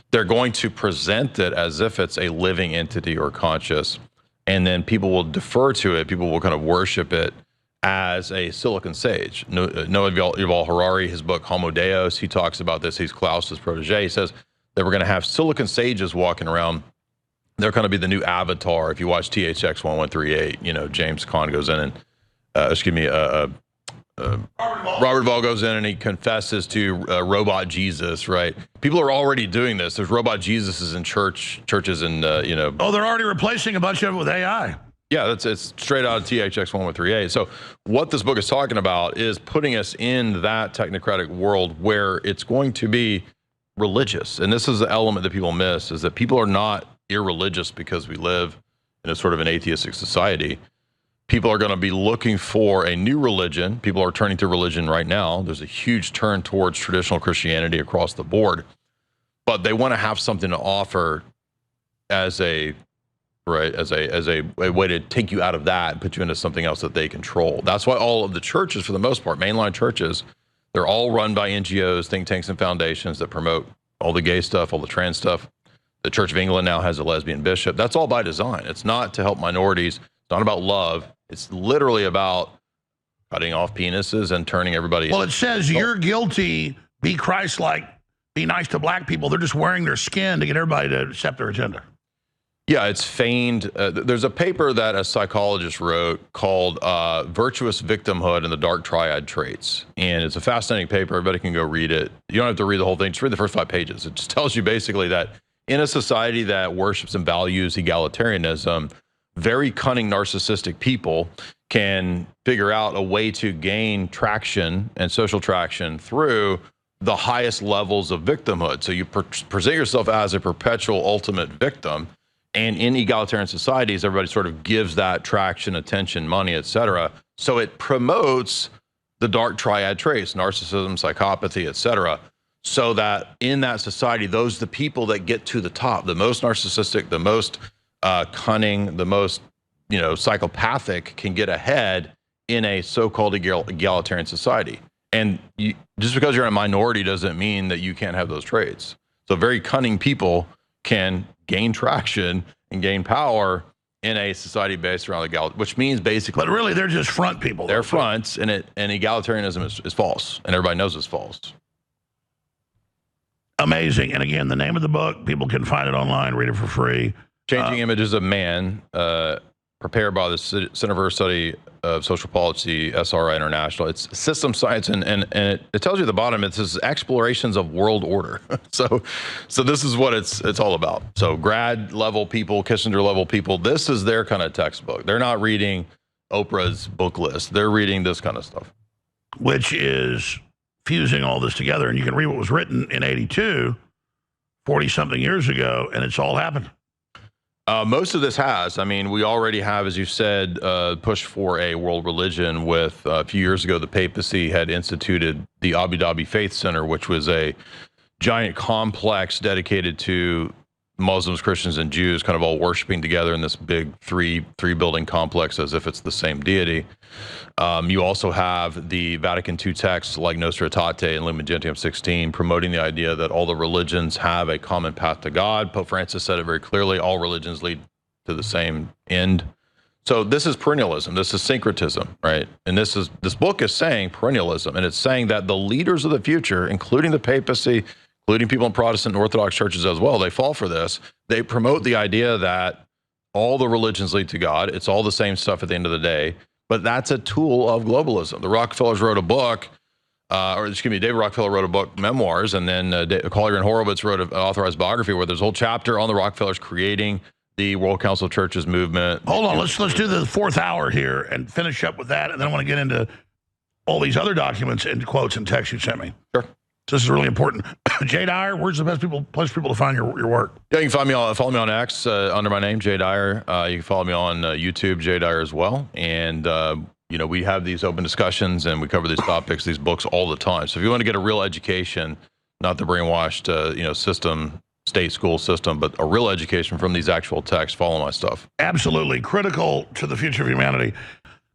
They're going to present it as if it's a living entity or conscious, and then people will defer to it. People will kind of worship it as a silicon sage. Noah Yuval Harari, his book Homo Deus, he talks about this. He's Klaus's protege. He says that we're going to have silicon sages walking around. They're going to be the new avatar. If you watch THX 1138, James Caan goes in and, Robert Duvall goes in and he confesses to robot Jesus, right? People are already doing this. There's robot Jesuses in churches and, Oh, they're already replacing a bunch of it with AI. Yeah, it's straight out of THX 1138. So what this book is talking about is putting us in that technocratic world where it's going to be religious. And this is the element that people miss, is that people are not irreligious because we live in a sort of an atheistic society. People are going to be looking for a new religion. People are turning to religion right now. There's a huge turn towards traditional Christianity across the board, but they want to have something to offer as a way to take you out of that and put you into something else that they control. That's why all of the churches, for the most part, mainline churches, they're all run by NGOs, think tanks, and foundations that promote all the gay stuff, all the trans stuff. The Church of England now has a lesbian bishop. That's all by design. It's not to help minorities. It's not about love. It's literally about cutting off penises and turning everybody. Well, it says you're guilty, be Christ-like, be nice to black people. They're just wearing their skin to get everybody to accept their agenda. Yeah, it's feigned. There's a paper that a psychologist wrote called Virtuous Victimhood and the Dark Triad Traits. And it's a fascinating paper. Everybody can go read it. You don't have to read the whole thing. Just read the first 5 pages. It just tells you basically that in a society that worships and values egalitarianism, very cunning narcissistic people can figure out a way to gain traction and social traction through the highest levels of victimhood. So you present yourself as a perpetual ultimate victim. And in egalitarian societies, everybody sort of gives that traction, attention, money, etc. So it promotes the dark triad traits, narcissism, psychopathy, etc. So that in that society, those are the people that get to the top, the most narcissistic, the most cunning, the most psychopathic can get ahead in a so-called egalitarian society. And just because you're in a minority doesn't mean that you can't have those traits. So very cunning people can gain traction and gain power in a society based around equality, which means basically. But really, they're just front people. They're fronts, and egalitarianism is false, and everybody knows it's false. Amazing. And again, the name of the book, people can find it online, read it for free. Changing Images of Man, prepared by the Center for Study of Social Policy, SRI International. It's system science, and it tells you at the bottom, it says explorations of world order. so this is what it's all about. So grad level people, Kissinger level people, this is their kind of textbook. They're not reading Oprah's book list. They're reading this kind of stuff. Which is fusing all this together. And you can read what was written in 82, 40-something years ago, and it's all happened. Most of this has. I mean, we already have, as you said, pushed for a world religion with, a few years ago, the papacy had instituted the Abu Dhabi Faith Center, which was a giant complex dedicated to Muslims, Christians, and Jews kind of all worshiping together in this big three building complex as if it's the same deity. You also have the Vatican II texts like Nostra Aetate and Lumen Gentium 16 promoting the idea that all the religions have a common path to God. Pope Francis said it very clearly, all religions lead to the same end. So this is perennialism. This is syncretism, right? And this book is saying perennialism, and it's saying that the leaders of the future, including the papacy, including people in Protestant and Orthodox churches as well, they fall for this. They promote the idea that all the religions lead to God. It's all the same stuff at the end of the day, but that's a tool of globalism. The Rockefellers wrote a book, David Rockefeller wrote a book, Memoirs, and then Collier and Horowitz wrote an authorized biography where there's a whole chapter on the Rockefellers creating the World Council of Churches movement. Hold on, let's do the fourth hour here and finish up with that, and then I want to get into all these other documents and quotes and texts you sent me. Sure. So this is really important. Jay Dyer, where's the best place for people to find your work? Yeah, you can follow me on X under my name, Jay Dyer. You can follow me on YouTube, Jay Dyer as well. And, we have these open discussions and we cover these topics, these books all the time. So if you want to get a real education, not the brainwashed, system, state school system, but a real education from these actual texts, follow my stuff. Absolutely. Critical to the future of humanity.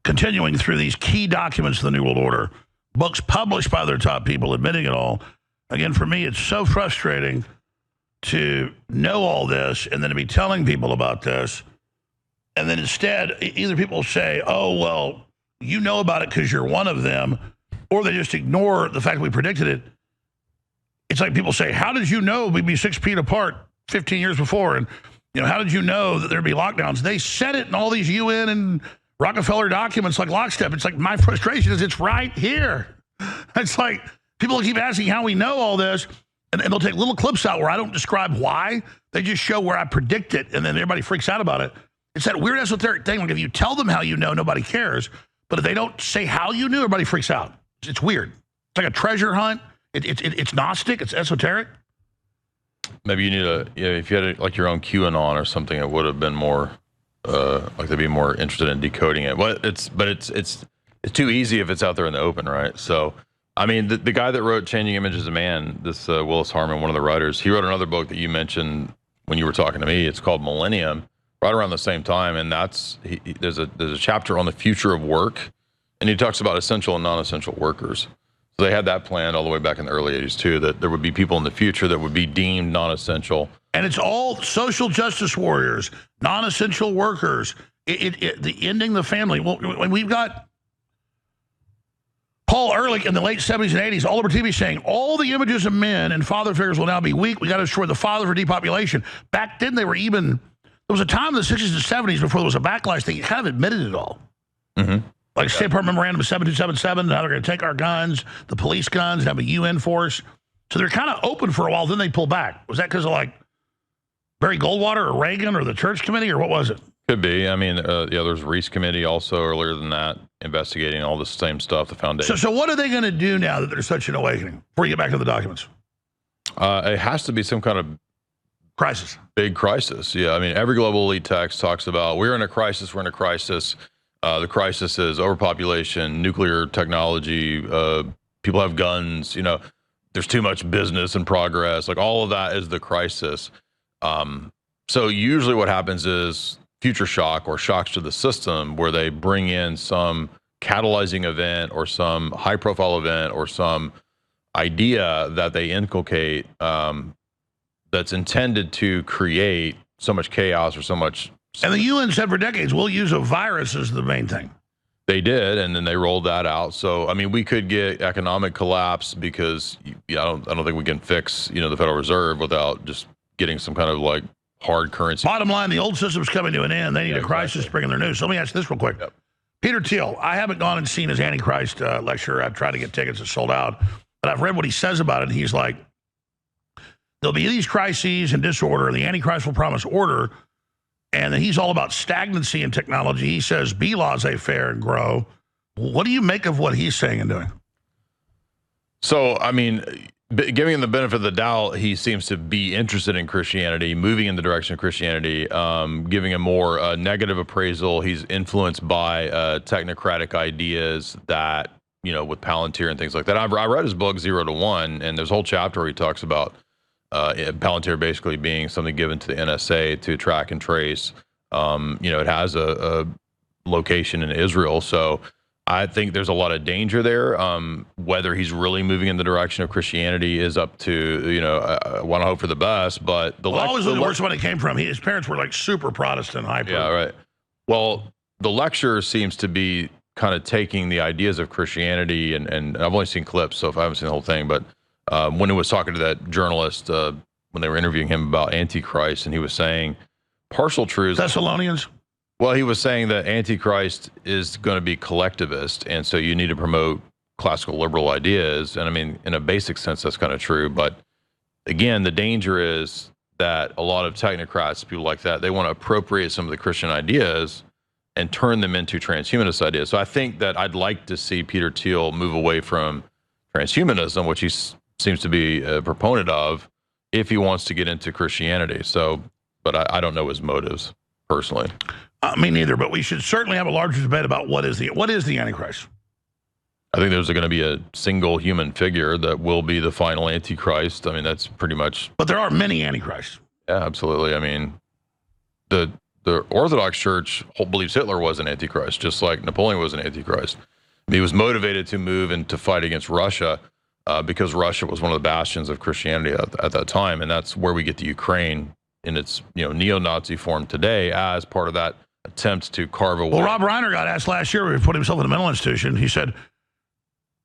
Continuing through these key documents of the New World Order. Books published by their top people admitting it all. Again, for me, it's so frustrating to know all this and then to be telling people about this. And then instead, either people say, oh, well, you know about it because you're one of them, or they just ignore the fact that we predicted it. It's like people say, how did you know we'd be 6 feet apart 15 years before? And, how did you know that there'd be lockdowns? They said it in all these UN and Rockefeller documents like lockstep. It's like my frustration is it's right here. It's like people keep asking how we know all this, and they'll take little clips out where I don't describe why. They just show where I predict it, and then everybody freaks out about it. It's that weird esoteric thing. Like if you tell them how you know, nobody cares. But if they don't say how you knew, everybody freaks out. It's weird. It's like a treasure hunt. It's Gnostic. It's esoteric. Maybe you need if you had like your own QAnon or something, it would have been more. Like they'd be more interested in decoding it. But it's too easy if it's out there in the open, right? So, I mean, the guy that wrote Changing Images of Man, this Willis Harman, one of the writers, he wrote another book that you mentioned when you were talking to me. It's called Millennium, right around the same time, and there's a chapter on the future of work, and he talks about essential and non-essential workers. So they had that planned all the way back in the early 80s too, that there would be people in the future that would be deemed non-essential. And it's all social justice warriors, non-essential workers, the ending the family. Well, when we've got Paul Ehrlich in the late 70s and 80s all over TV saying all the images of men and father figures will now be weak. We got to destroy the father for depopulation. Back then, there was a time in the 60s and 70s before there was a backlash. They kind of admitted it all. Mm-hmm. Like State Department Memorandum 7277, now they're going to take our guns, the police guns, and have a UN force. So they're kind of open for a while, then they pull back. Was that because of like Barry Goldwater or Reagan or the Church Committee, or what was it? Could be. I mean, there's Reese Committee also earlier than that, investigating all the same stuff, the foundation. So what are they going to do now that there's such an awakening? Before you get back to the documents. It has to be some kind of crisis. Big crisis. Yeah, I mean, every global elite text talks about we're in a crisis, we're in a crisis. The crisis is overpopulation, nuclear technology, people have guns, there's too much business and progress. Like all of that is the crisis. So usually what happens is future shock or shocks to the system where they bring in some catalyzing event or some high profile event or some idea that they inculcate that's intended to create so much chaos or so much. And the UN said for decades, we'll use a virus as the main thing. They did, and then they rolled that out. So, I mean, we could get economic collapse because I don't think we can fix, the Federal Reserve without just getting some kind of like hard currency. Bottom line, the old system's coming to an end. They need a crisis to bring in their news. So let me ask this real quick. Yep. Peter Thiel, I haven't gone and seen his Antichrist lecture. I've tried to get tickets that sold out, but I've read what he says about it. He's like, there'll be these crises and disorder. The Antichrist will promise order, and then he's all about stagnancy in technology. He says, be laissez-faire and grow. What do you make of what he's saying and doing? So, I mean, giving him the benefit of the doubt, he seems to be interested in Christianity, moving in the direction of Christianity, giving a more negative appraisal. He's influenced by technocratic ideas that, you know, with Palantir and things like that. I read his book, 0 to 1, and there's a whole chapter where he talks about Palantir basically being something given to the NSA to track and trace. You know, it has a location in Israel, so I think there's a lot of danger there. Whether he's really moving in the direction of Christianity is up to, you know, I want to hope for the best, but always the worst one it came from. His parents were like super Protestant, hyper. Yeah, right. Well, the lecture seems to be kind of taking the ideas of Christianity, and I've only seen clips, so if I haven't seen the whole thing, but when he was talking to that journalist, when they were interviewing him about Antichrist, and he was saying partial truths. Thessalonians? Well, he was saying that Antichrist is going to be collectivist, and so you need to promote classical liberal ideas. And I mean, in a basic sense, that's kind of true. But again, the danger is that a lot of technocrats, people like that, they want to appropriate some of the Christian ideas and turn them into transhumanist ideas. So I think that I'd like to see Peter Thiel move away from transhumanism, which he seems to be a proponent of, if he wants to get into Christianity. So, but I don't know his motives personally. Me neither, but we should certainly have a larger debate about what is the Antichrist. I think there's going to be a single human figure that will be the final Antichrist. I mean, that's pretty much. But there are many Antichrists. Yeah, absolutely. I mean, the Orthodox Church believes Hitler was an Antichrist, just like Napoleon was an Antichrist. He was motivated to move and to fight against Russia because Russia was one of the bastions of Christianity at that time, and that's where we get the Ukraine in its, you know, neo-Nazi form today as part of that attempt to carve away. Well, Rob Reiner got asked last year when he put himself in a mental institution. He said,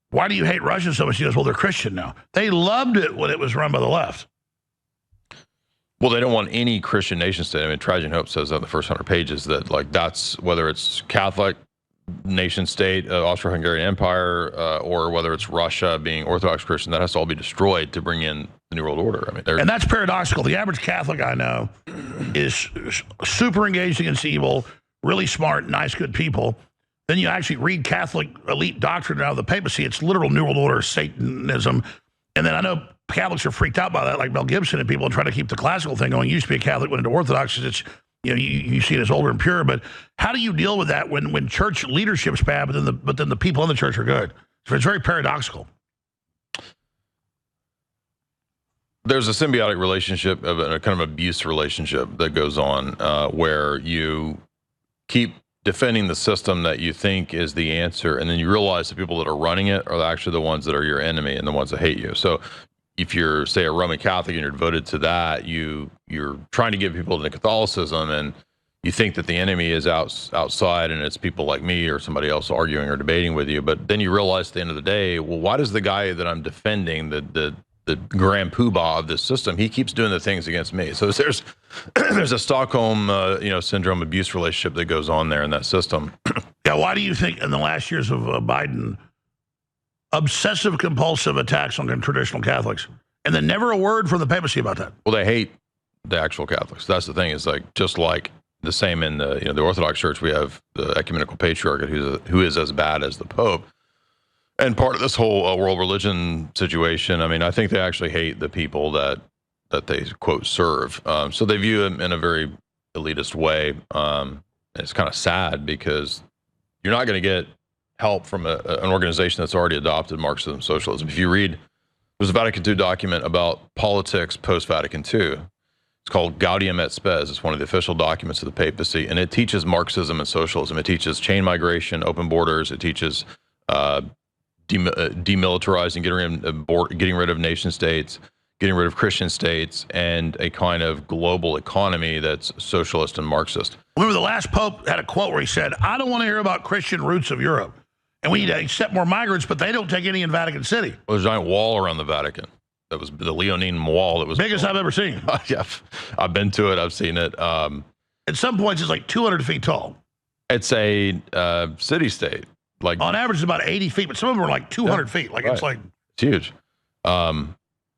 why do you hate Russia so much? He goes, well, they're Christian now. They loved it when it was run by the left. Well, they don't want any Christian nation state. I mean, Trajan Hope says on the first 100 pages that, like, that's whether it's Catholic nation state, Austro-Hungarian Empire, or whether it's Russia being Orthodox Christian, that has to all be destroyed to bring in the New World Order. I mean, and that's paradoxical. The average Catholic I know is super engaged against evil, really smart, nice, good people. Then you actually read Catholic elite doctrine out of the papacy. It's literal New World Order, Satanism. And then I know Catholics are freaked out by that, like Mel Gibson and people, and try to keep the classical thing going. You used to be a Catholic, went into Orthodox, because it's, you know, you see it as older and pure. But how do you deal with that when church leadership's bad, but then the people in the church are good? So it's very paradoxical. There's a symbiotic relationship of a kind of abuse relationship that goes on where you keep defending the system that you think is the answer, and then you realize the people that are running it are actually the ones that are your enemy and the ones that hate you. So if you're, say, a Roman Catholic and you're devoted to that, you're trying to give people to Catholicism, and you think that the enemy is outside and it's people like me or somebody else arguing or debating with you. But then you realize at the end of the day, well, why does the guy that I'm defending, the grand poobah of this system, he keeps doing the things against me? So there's a Stockholm syndrome abuse relationship that goes on there in that system. Yeah, why do you think in the last years of Biden, obsessive compulsive attacks on traditional Catholics, and then never a word from the papacy about that? Well, they hate the actual Catholics. That's the thing. It's like, just like the same in the Orthodox Church, we have the ecumenical patriarchate who is as bad as the Pope. And part of this whole world religion situation, I mean, I think they actually hate the people that they, quote, serve. So they view them in a very elitist way. It's kind of sad because you're not going to get help from an organization that's already adopted Marxism, socialism. If you read, there's a Vatican II document about politics post-Vatican II. It's called Gaudium et Spes. It's one of the official documents of the papacy, and it teaches Marxism and socialism. It teaches chain migration, open borders. It teaches demilitarizing, getting rid of nation states, getting rid of Christian states, and a kind of global economy that's socialist and Marxist. Remember, the last Pope had a quote where he said, I don't want to hear about Christian roots of Europe, and we need to accept more migrants, but they don't take any in Vatican City. Well, there's a giant wall around the Vatican that was the Leonine Wall. That was biggest I've ever seen. Yeah, I've been to it. I've seen it. At some points, it's like 200 feet tall. It's a city-state. Like on average, it's about 80 feet, but some of them are like 200 feet. Like right. it's like it's huge. And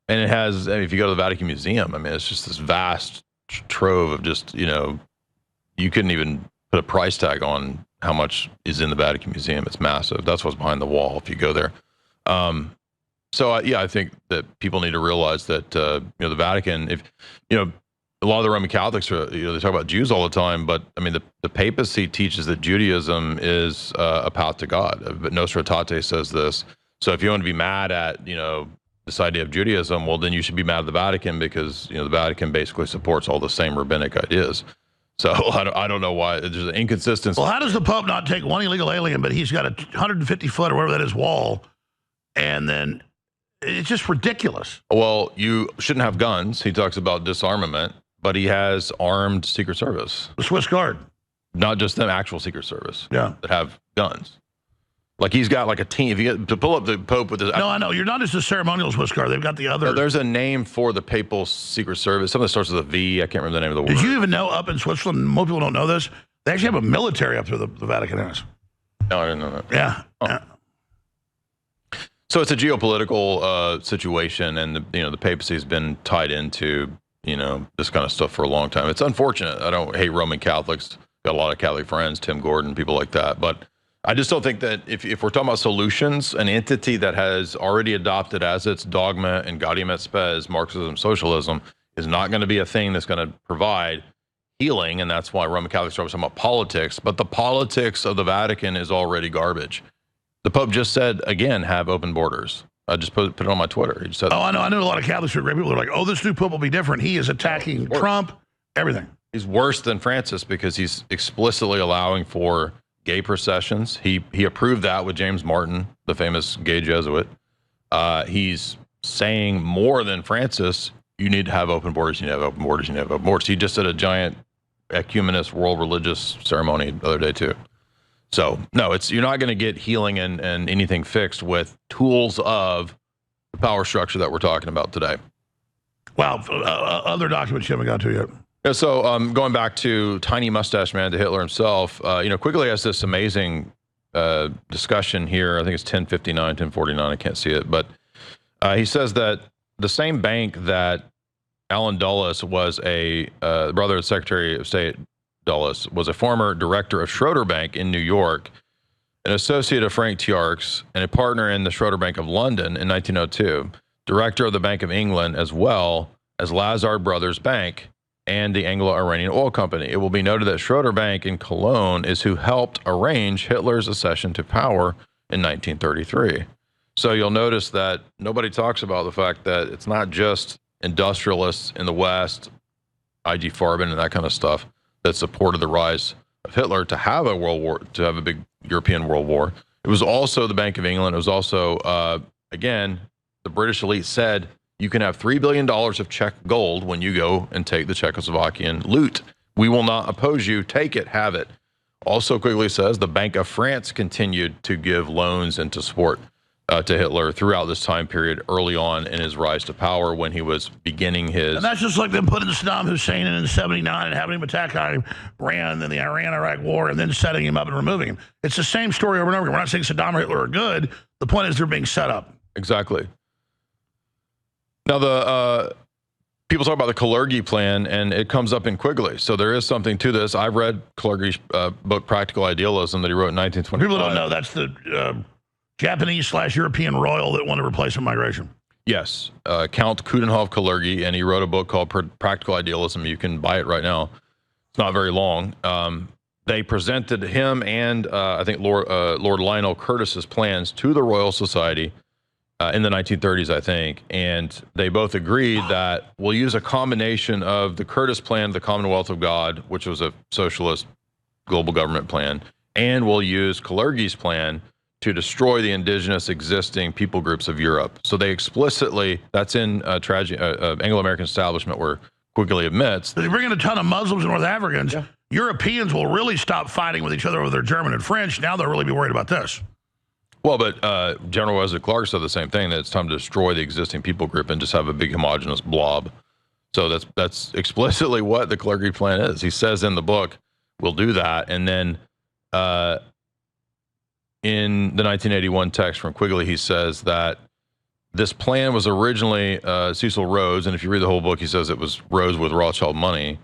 it has. I mean, if you go to the Vatican Museum, I mean, it's just this vast trove of just you couldn't even put a price tag on how much is in the Vatican Museum. It's massive. That's what's behind the wall if you go there. So yeah, I think that people need to realize that the Vatican, if a lot of the Roman Catholics are, they talk about Jews all the time, but I mean the papacy teaches that Judaism is a path to God. But Nostra Aetate says this. So if you want to be mad at this idea of Judaism, well then you should be mad at the Vatican because the Vatican basically supports all the same rabbinic ideas. So I don't know why there's an inconsistency. Well, how does the Pope not take one illegal alien, but he's got a 150 foot or whatever that is wall, and then it's just ridiculous. Well, you shouldn't have guns. He talks about disarmament, but he has armed Secret Service. The Swiss Guard. Not just them, actual Secret Service. Yeah. That have guns. Like he's got like a team. If you get to pull up the Pope with his. No, I know. You're not just a ceremonial Swiss Guard. They've got the other. No, there's a name for the papal Secret Service. Something that starts with a V. I can't remember the name of the word. Did you even know up in Switzerland, most people don't know this, they actually have a military up there, the Vatican has. No, I didn't know that. Yeah. Oh. Yeah. So it's a geopolitical situation, and the papacy has been tied into this kind of stuff for a long time. It's unfortunate. I don't hate Roman Catholics. Got a lot of Catholic friends, Tim Gordon, people like that. But I just don't think that if we're talking about solutions, an entity that has already adopted as its dogma and Gaudium et Spes, Marxism, socialism, is not going to be a thing that's going to provide healing. And that's why Roman Catholics are always talking about politics. But the politics of the Vatican is already garbage. The Pope just said, again, have open borders. I just put it on my Twitter. He just said, oh, I know. I know a lot of Catholics who are great people. They're like, oh, this new Pope will be different. He is attacking Trump, everything. He's worse than Francis because he's explicitly allowing for gay processions. He approved that with James Martin, the famous gay Jesuit. He's saying more than Francis, you need to have open borders, you need to have open borders, you need to have open borders. He just did a giant ecumenist world religious ceremony the other day too. So no, you're not going to get healing and anything fixed with tools of the power structure that we're talking about today. Wow. Other documents you haven't got to yet. Yeah, so going back to Tiny Mustache Man, to Hitler himself, Quigley has this amazing discussion here. I think it's 1059, 1049. I can't see it. But he says that the same bank that Alan Dulles was a brother of Secretary of State Dulles, was a former director of Schroeder Bank in New York, an associate of Frank Tiark's, and a partner in the Schroeder Bank of London in 1902, director of the Bank of England, as well as Lazard Brothers Bank and the Anglo-Iranian Oil Company. It will be noted that Schroeder Bank in Cologne is who helped arrange Hitler's accession to power in 1933. So you'll notice that nobody talks about the fact that it's not just industrialists in the West, IG Farben and that kind of stuff, that supported the rise of Hitler to have a world war, to have a big European world war. It was also the Bank of England. It was also, again, the British elite said, you can have $3 billion of Czech gold when you go and take the Czechoslovakian loot. We will not oppose you. Take it, have it. Also, Quigley says the Bank of France continued to give loans and to support to Hitler throughout this time period early on in his rise to power when he was beginning his... And that's just like them putting Saddam Hussein in 79 and having him attack Iran in the Iran-Iraq war and then setting him up and removing him. It's the same story over and over again. We're not saying Saddam or Hitler are good. The point is they're being set up. Exactly. Now, the people talk about the Kalergi plan, and it comes up in Quigley. So there is something to this. I've read Kalergi's book, Practical Idealism, that he wrote in 1925. People don't know that's the Japanese/European royal that want to replace migration. Yes, Count Coudenhove Kalergi, and he wrote a book called Practical Idealism. You can buy it right now. It's not very long. They presented him and I think Lord Lionel Curtis's plans to the Royal Society in the 1930s, I think, and they both agreed that we'll use a combination of the Curtis plan, the Commonwealth of God, which was a socialist global government plan, and we'll use Kalergi's plan to destroy the indigenous existing people groups of Europe. So they explicitly, that's in Anglo-American establishment where Quigley admits. They bring in a ton of Muslims and North Africans. Yeah. Europeans will really stop fighting with each other over their German and French. Now they'll really be worried about this. Well, but General Wesley Clark said the same thing, that it's time to destroy the existing people group and just have a big homogenous blob. So that's explicitly what the Clark plan is. He says in the book, we'll do that. And then in the 1981 text from Quigley, he says that this plan was originally Cecil Rhodes, and if you read the whole book, he says it was Rhodes with Rothschild money,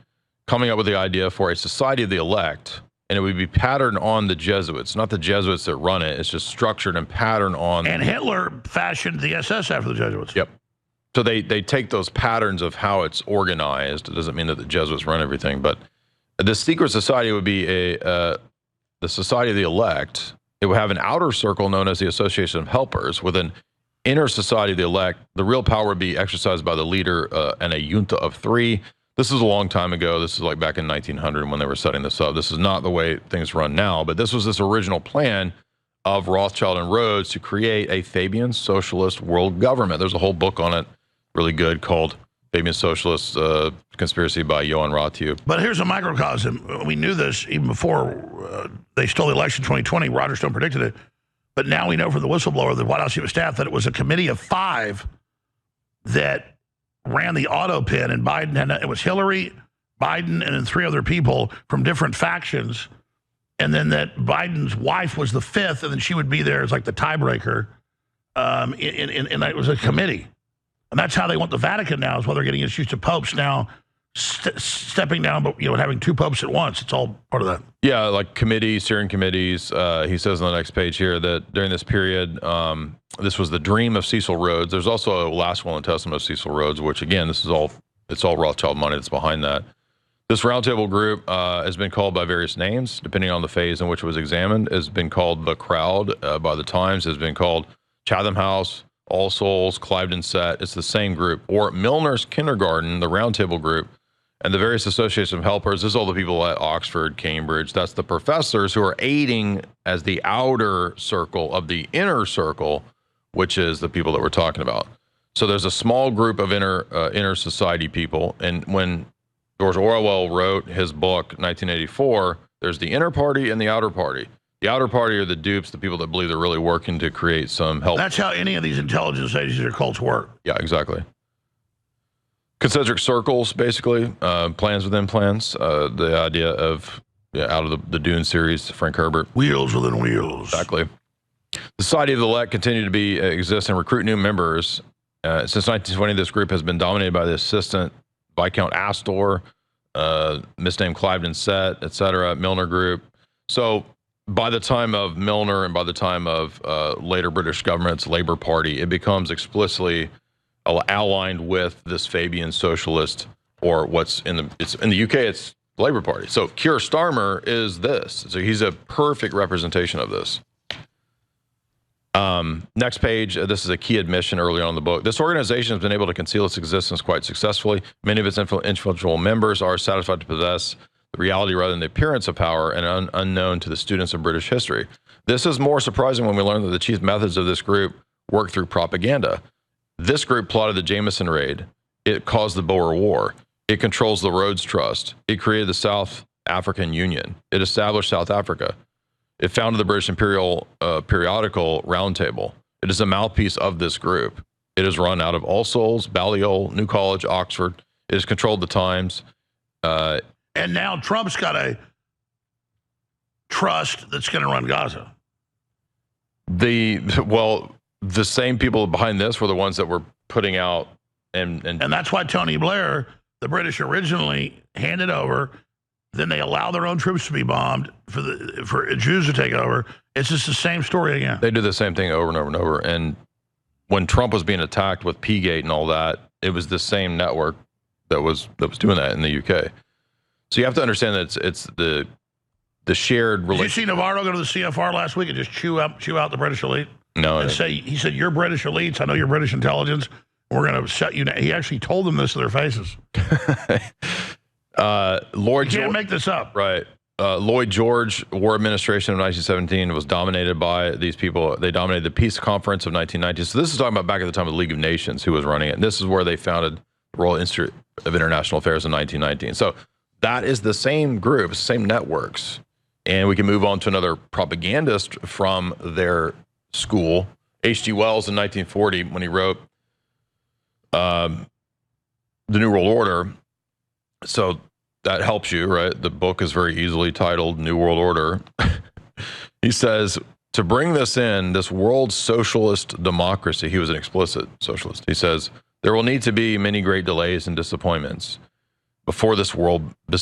coming up with the idea for a society of the elect, and it would be patterned on the Jesuits. Not the Jesuits that run it, it's just structured and patterned on... And Hitler fashioned the SS after the Jesuits. Yep. So they take those patterns of how it's organized. It doesn't mean that the Jesuits run everything, but the secret society would be the society of the elect. It would have an outer circle known as the Association of Helpers, with an inner society of the elect. The real power would be exercised by the leader and a junta of 3. This is a long time ago. This is like back in 1900 when they were setting this up. This is not the way things run now, but this was this original plan of Rothschild and Rhodes to create a Fabian socialist world government. There's a whole book on it, really good, called Fabian Socialist Conspiracy by Johann Rothschild. But here's a microcosm. We knew this even before they stole the election in 2020. Roger Stone predicted it. But now we know from the whistleblower, the White House Chief of Staff, that it was a committee of 5 that ran the auto pin, and Biden had, it was Hillary, Biden, and then 3 other people from different factions. And then that Biden's wife was the 5th, and then she would be there as like the tiebreaker. And it was a committee. And that's how they want the Vatican now, is why they're getting issues to popes now stepping down, but having 2 popes at once. It's all part of that. Yeah, like committees, steering committees. He says on the next page here that during this period, this was the dream of Cecil Rhodes. There's also a last will and testament of Cecil Rhodes, which again, it's all Rothschild money that's behind that. This roundtable group has been called by various names, depending on the phase in which it was examined. Has been called the Crowd by the Times. Has been called Chatham House, All Souls, Cliveden Set. It's the same group. Or Milner's Kindergarten, the roundtable group, and the various associations of helpers. This is all the people at Oxford, Cambridge. That's the professors who are aiding as the outer circle of the inner circle, which is the people that we're talking about. So there's a small group of inner society people. And when George Orwell wrote his book, 1984, there's the inner party and the outer party. The outer party are the dupes, the people that believe they're really working to create some help. That's how any of these intelligence agencies or cults work. Yeah, exactly. Concentric circles, basically, plans within plans. The idea of, out of the Dune series, Frank Herbert. Wheels within wheels. Exactly. The Society of the Elect continue to exist and recruit new members. Since 1920, this group has been dominated by the assistant Viscount Astor, misnamed Cliveden Set, etc., Milner Group. So by the time of Milner and by the time of later British government's Labour Party, it becomes explicitly aligned with this Fabian socialist, or what's in the UK, it's Labour Party. So Keir Starmer is this. So he's a perfect representation of this. Next page, this is a key admission early on in the book. This organization has been able to conceal its existence quite successfully. Many of its influential members are satisfied to possess the reality rather than the appearance of power, and unknown to the students of British history. This is more surprising when we learn that the chief methods of this group work through propaganda. This group plotted the Jameson raid. It caused the Boer War. It controls the Rhodes Trust. It created the South African Union. It established South Africa. It founded the British Imperial periodical Roundtable. It is a mouthpiece of this group. It is run out of All Souls, Balliol, New College, Oxford. It has controlled the Times. And now Trump's got a trust that's going to run Gaza. The same people behind this were the ones that were putting out and that's why Tony Blair, the British originally handed over, then they allow their own troops to be bombed for Jews to take over. It's just the same story again. They do the same thing over and over and over. And when Trump was being attacked with P-Gate and all that, it was the same network that was doing that in the UK. So you have to understand that it's the shared relationship. Did you see Navarro go to the CFR last week and just chew out the British elite? No. And he said, "You're British elites. I know you're British intelligence. We're going to shut you down." He actually told them this to their faces. You can't make this up. Right. Lloyd George War Administration of 1917 was dominated by these people. They dominated the Peace Conference of 1990. So this is talking about back at the time of the League of Nations, who was running it. And this is where they founded the Royal Institute of International Affairs in 1919. So that is the same group, same networks. And we can move on to another propagandist from their school. H.G. Wells in 1940, when he wrote The New World Order. So that helps you, right? The book is very easily titled New World Order. He says, to bring this in, this world socialist democracy, he was an explicit socialist. He says, there will need to be many great delays and disappointments before this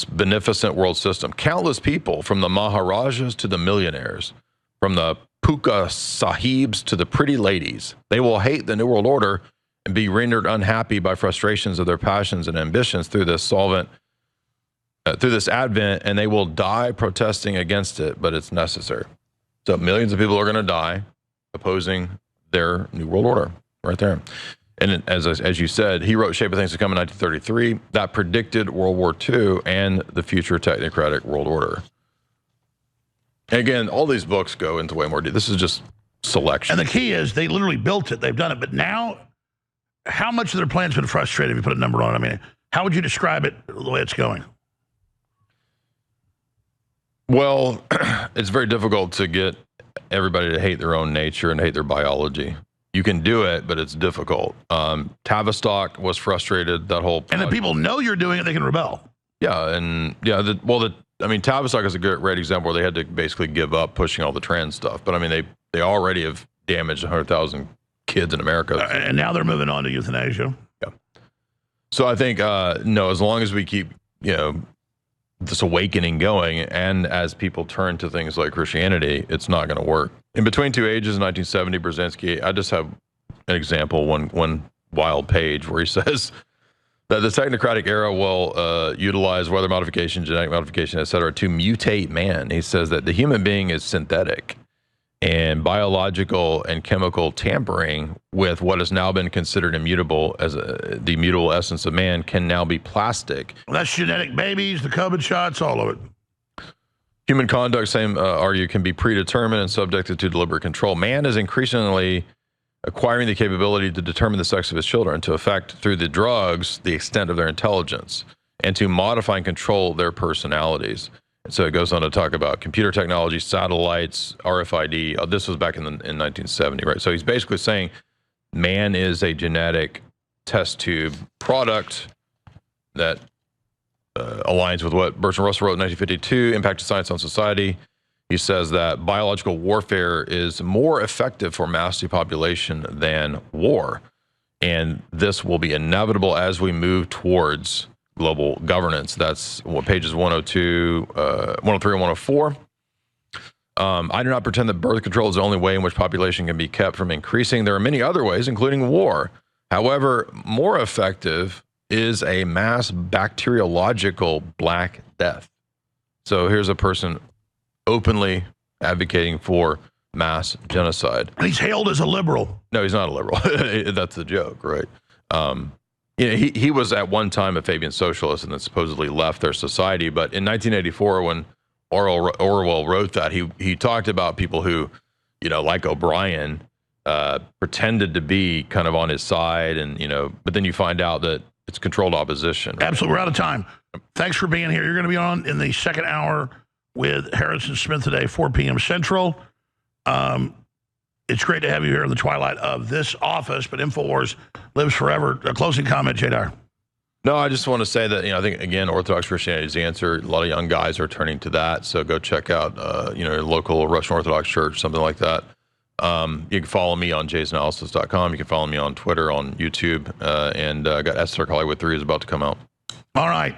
beneficent world system. Countless people, from the Maharajas to the millionaires, from the Puka Sahibs to the pretty ladies, they will hate the New World Order and be rendered unhappy by frustrations of their passions and ambitions through this advent, and they will die protesting against it, but it's necessary. So millions of people are going to die opposing their New World Order right there. And as you said, he wrote Shape of Things to Come in 1933. That predicted World War II and the future technocratic world order. And again, all these books go into way more detail. This is just selection. And the key is they literally built it. They've done it. But now, how much of their plan's been frustrated if you put a number on it? I mean, how would you describe it the way it's going? Well, it's very difficult to get everybody to hate their own nature and hate their biology. You can do it, but it's difficult. Tavistock was frustrated, that whole... And if people know you're doing it, they can rebel. Yeah, and yeah, Tavistock is a great example where they had to basically give up pushing all the trans stuff. But I mean, they already have damaged 100,000 kids in America. And now they're moving on to euthanasia. Yeah. So I think, no, as long as we keep, this awakening going, and as people turn to things like Christianity, it's not going to work. In Between Two Ages, in 1970, Brzezinski, I just have an example, one wild page where he says that the technocratic era will utilize weather modification, genetic modification, et cetera, to mutate man. He says that the human being is synthetic, and biological and chemical tampering with what has now been considered immutable as the immutable essence of man can now be plastic. Well, that's genetic babies, the COVID shots, all of it. Human conduct, same argue, can be predetermined and subjected to deliberate control. Man is increasingly acquiring the capability to determine the sex of his children, to affect through the drugs the extent of their intelligence, and to modify and control their personalities. And so it goes on to talk about computer technology, satellites, RFID. This was back in 1970, right? So he's basically saying man is a genetic test tube product that aligns with what Bertrand Russell wrote in 1952, Impact of Science on Society. He says that biological warfare is more effective for mass depopulation than war. And this will be inevitable as we move towards global governance. That's what pages 102, 103 and 104. I do not pretend that birth control is the only way in which population can be kept from increasing. There are many other ways, including war. However, more effective is a mass bacteriological Black Death. So here's a person openly advocating for mass genocide. And he's hailed as a liberal. No, he's not a liberal. That's the joke, right? He was at one time a Fabian socialist and then supposedly left their society. But in 1984, when Orwell wrote that, he talked about people who, like O'Brien, pretended to be kind of on his side, and but then you find out that it's controlled opposition. Right? Absolutely. We're out of time. Thanks for being here. You're going to be on in the second hour with Harrison Smith today, 4 p.m. Central. It's great to have you here in the twilight of this office, but InfoWars lives forever. A closing comment, J. Dyer. No, I just want to say that, I think, again, Orthodox Christianity is the answer. A lot of young guys are turning to that. So go check out, your local Russian Orthodox church, something like that. You can follow me on jaysanalysis.com. You can follow me on Twitter, on YouTube, and got S Hollywood 3 is about to come out. All right.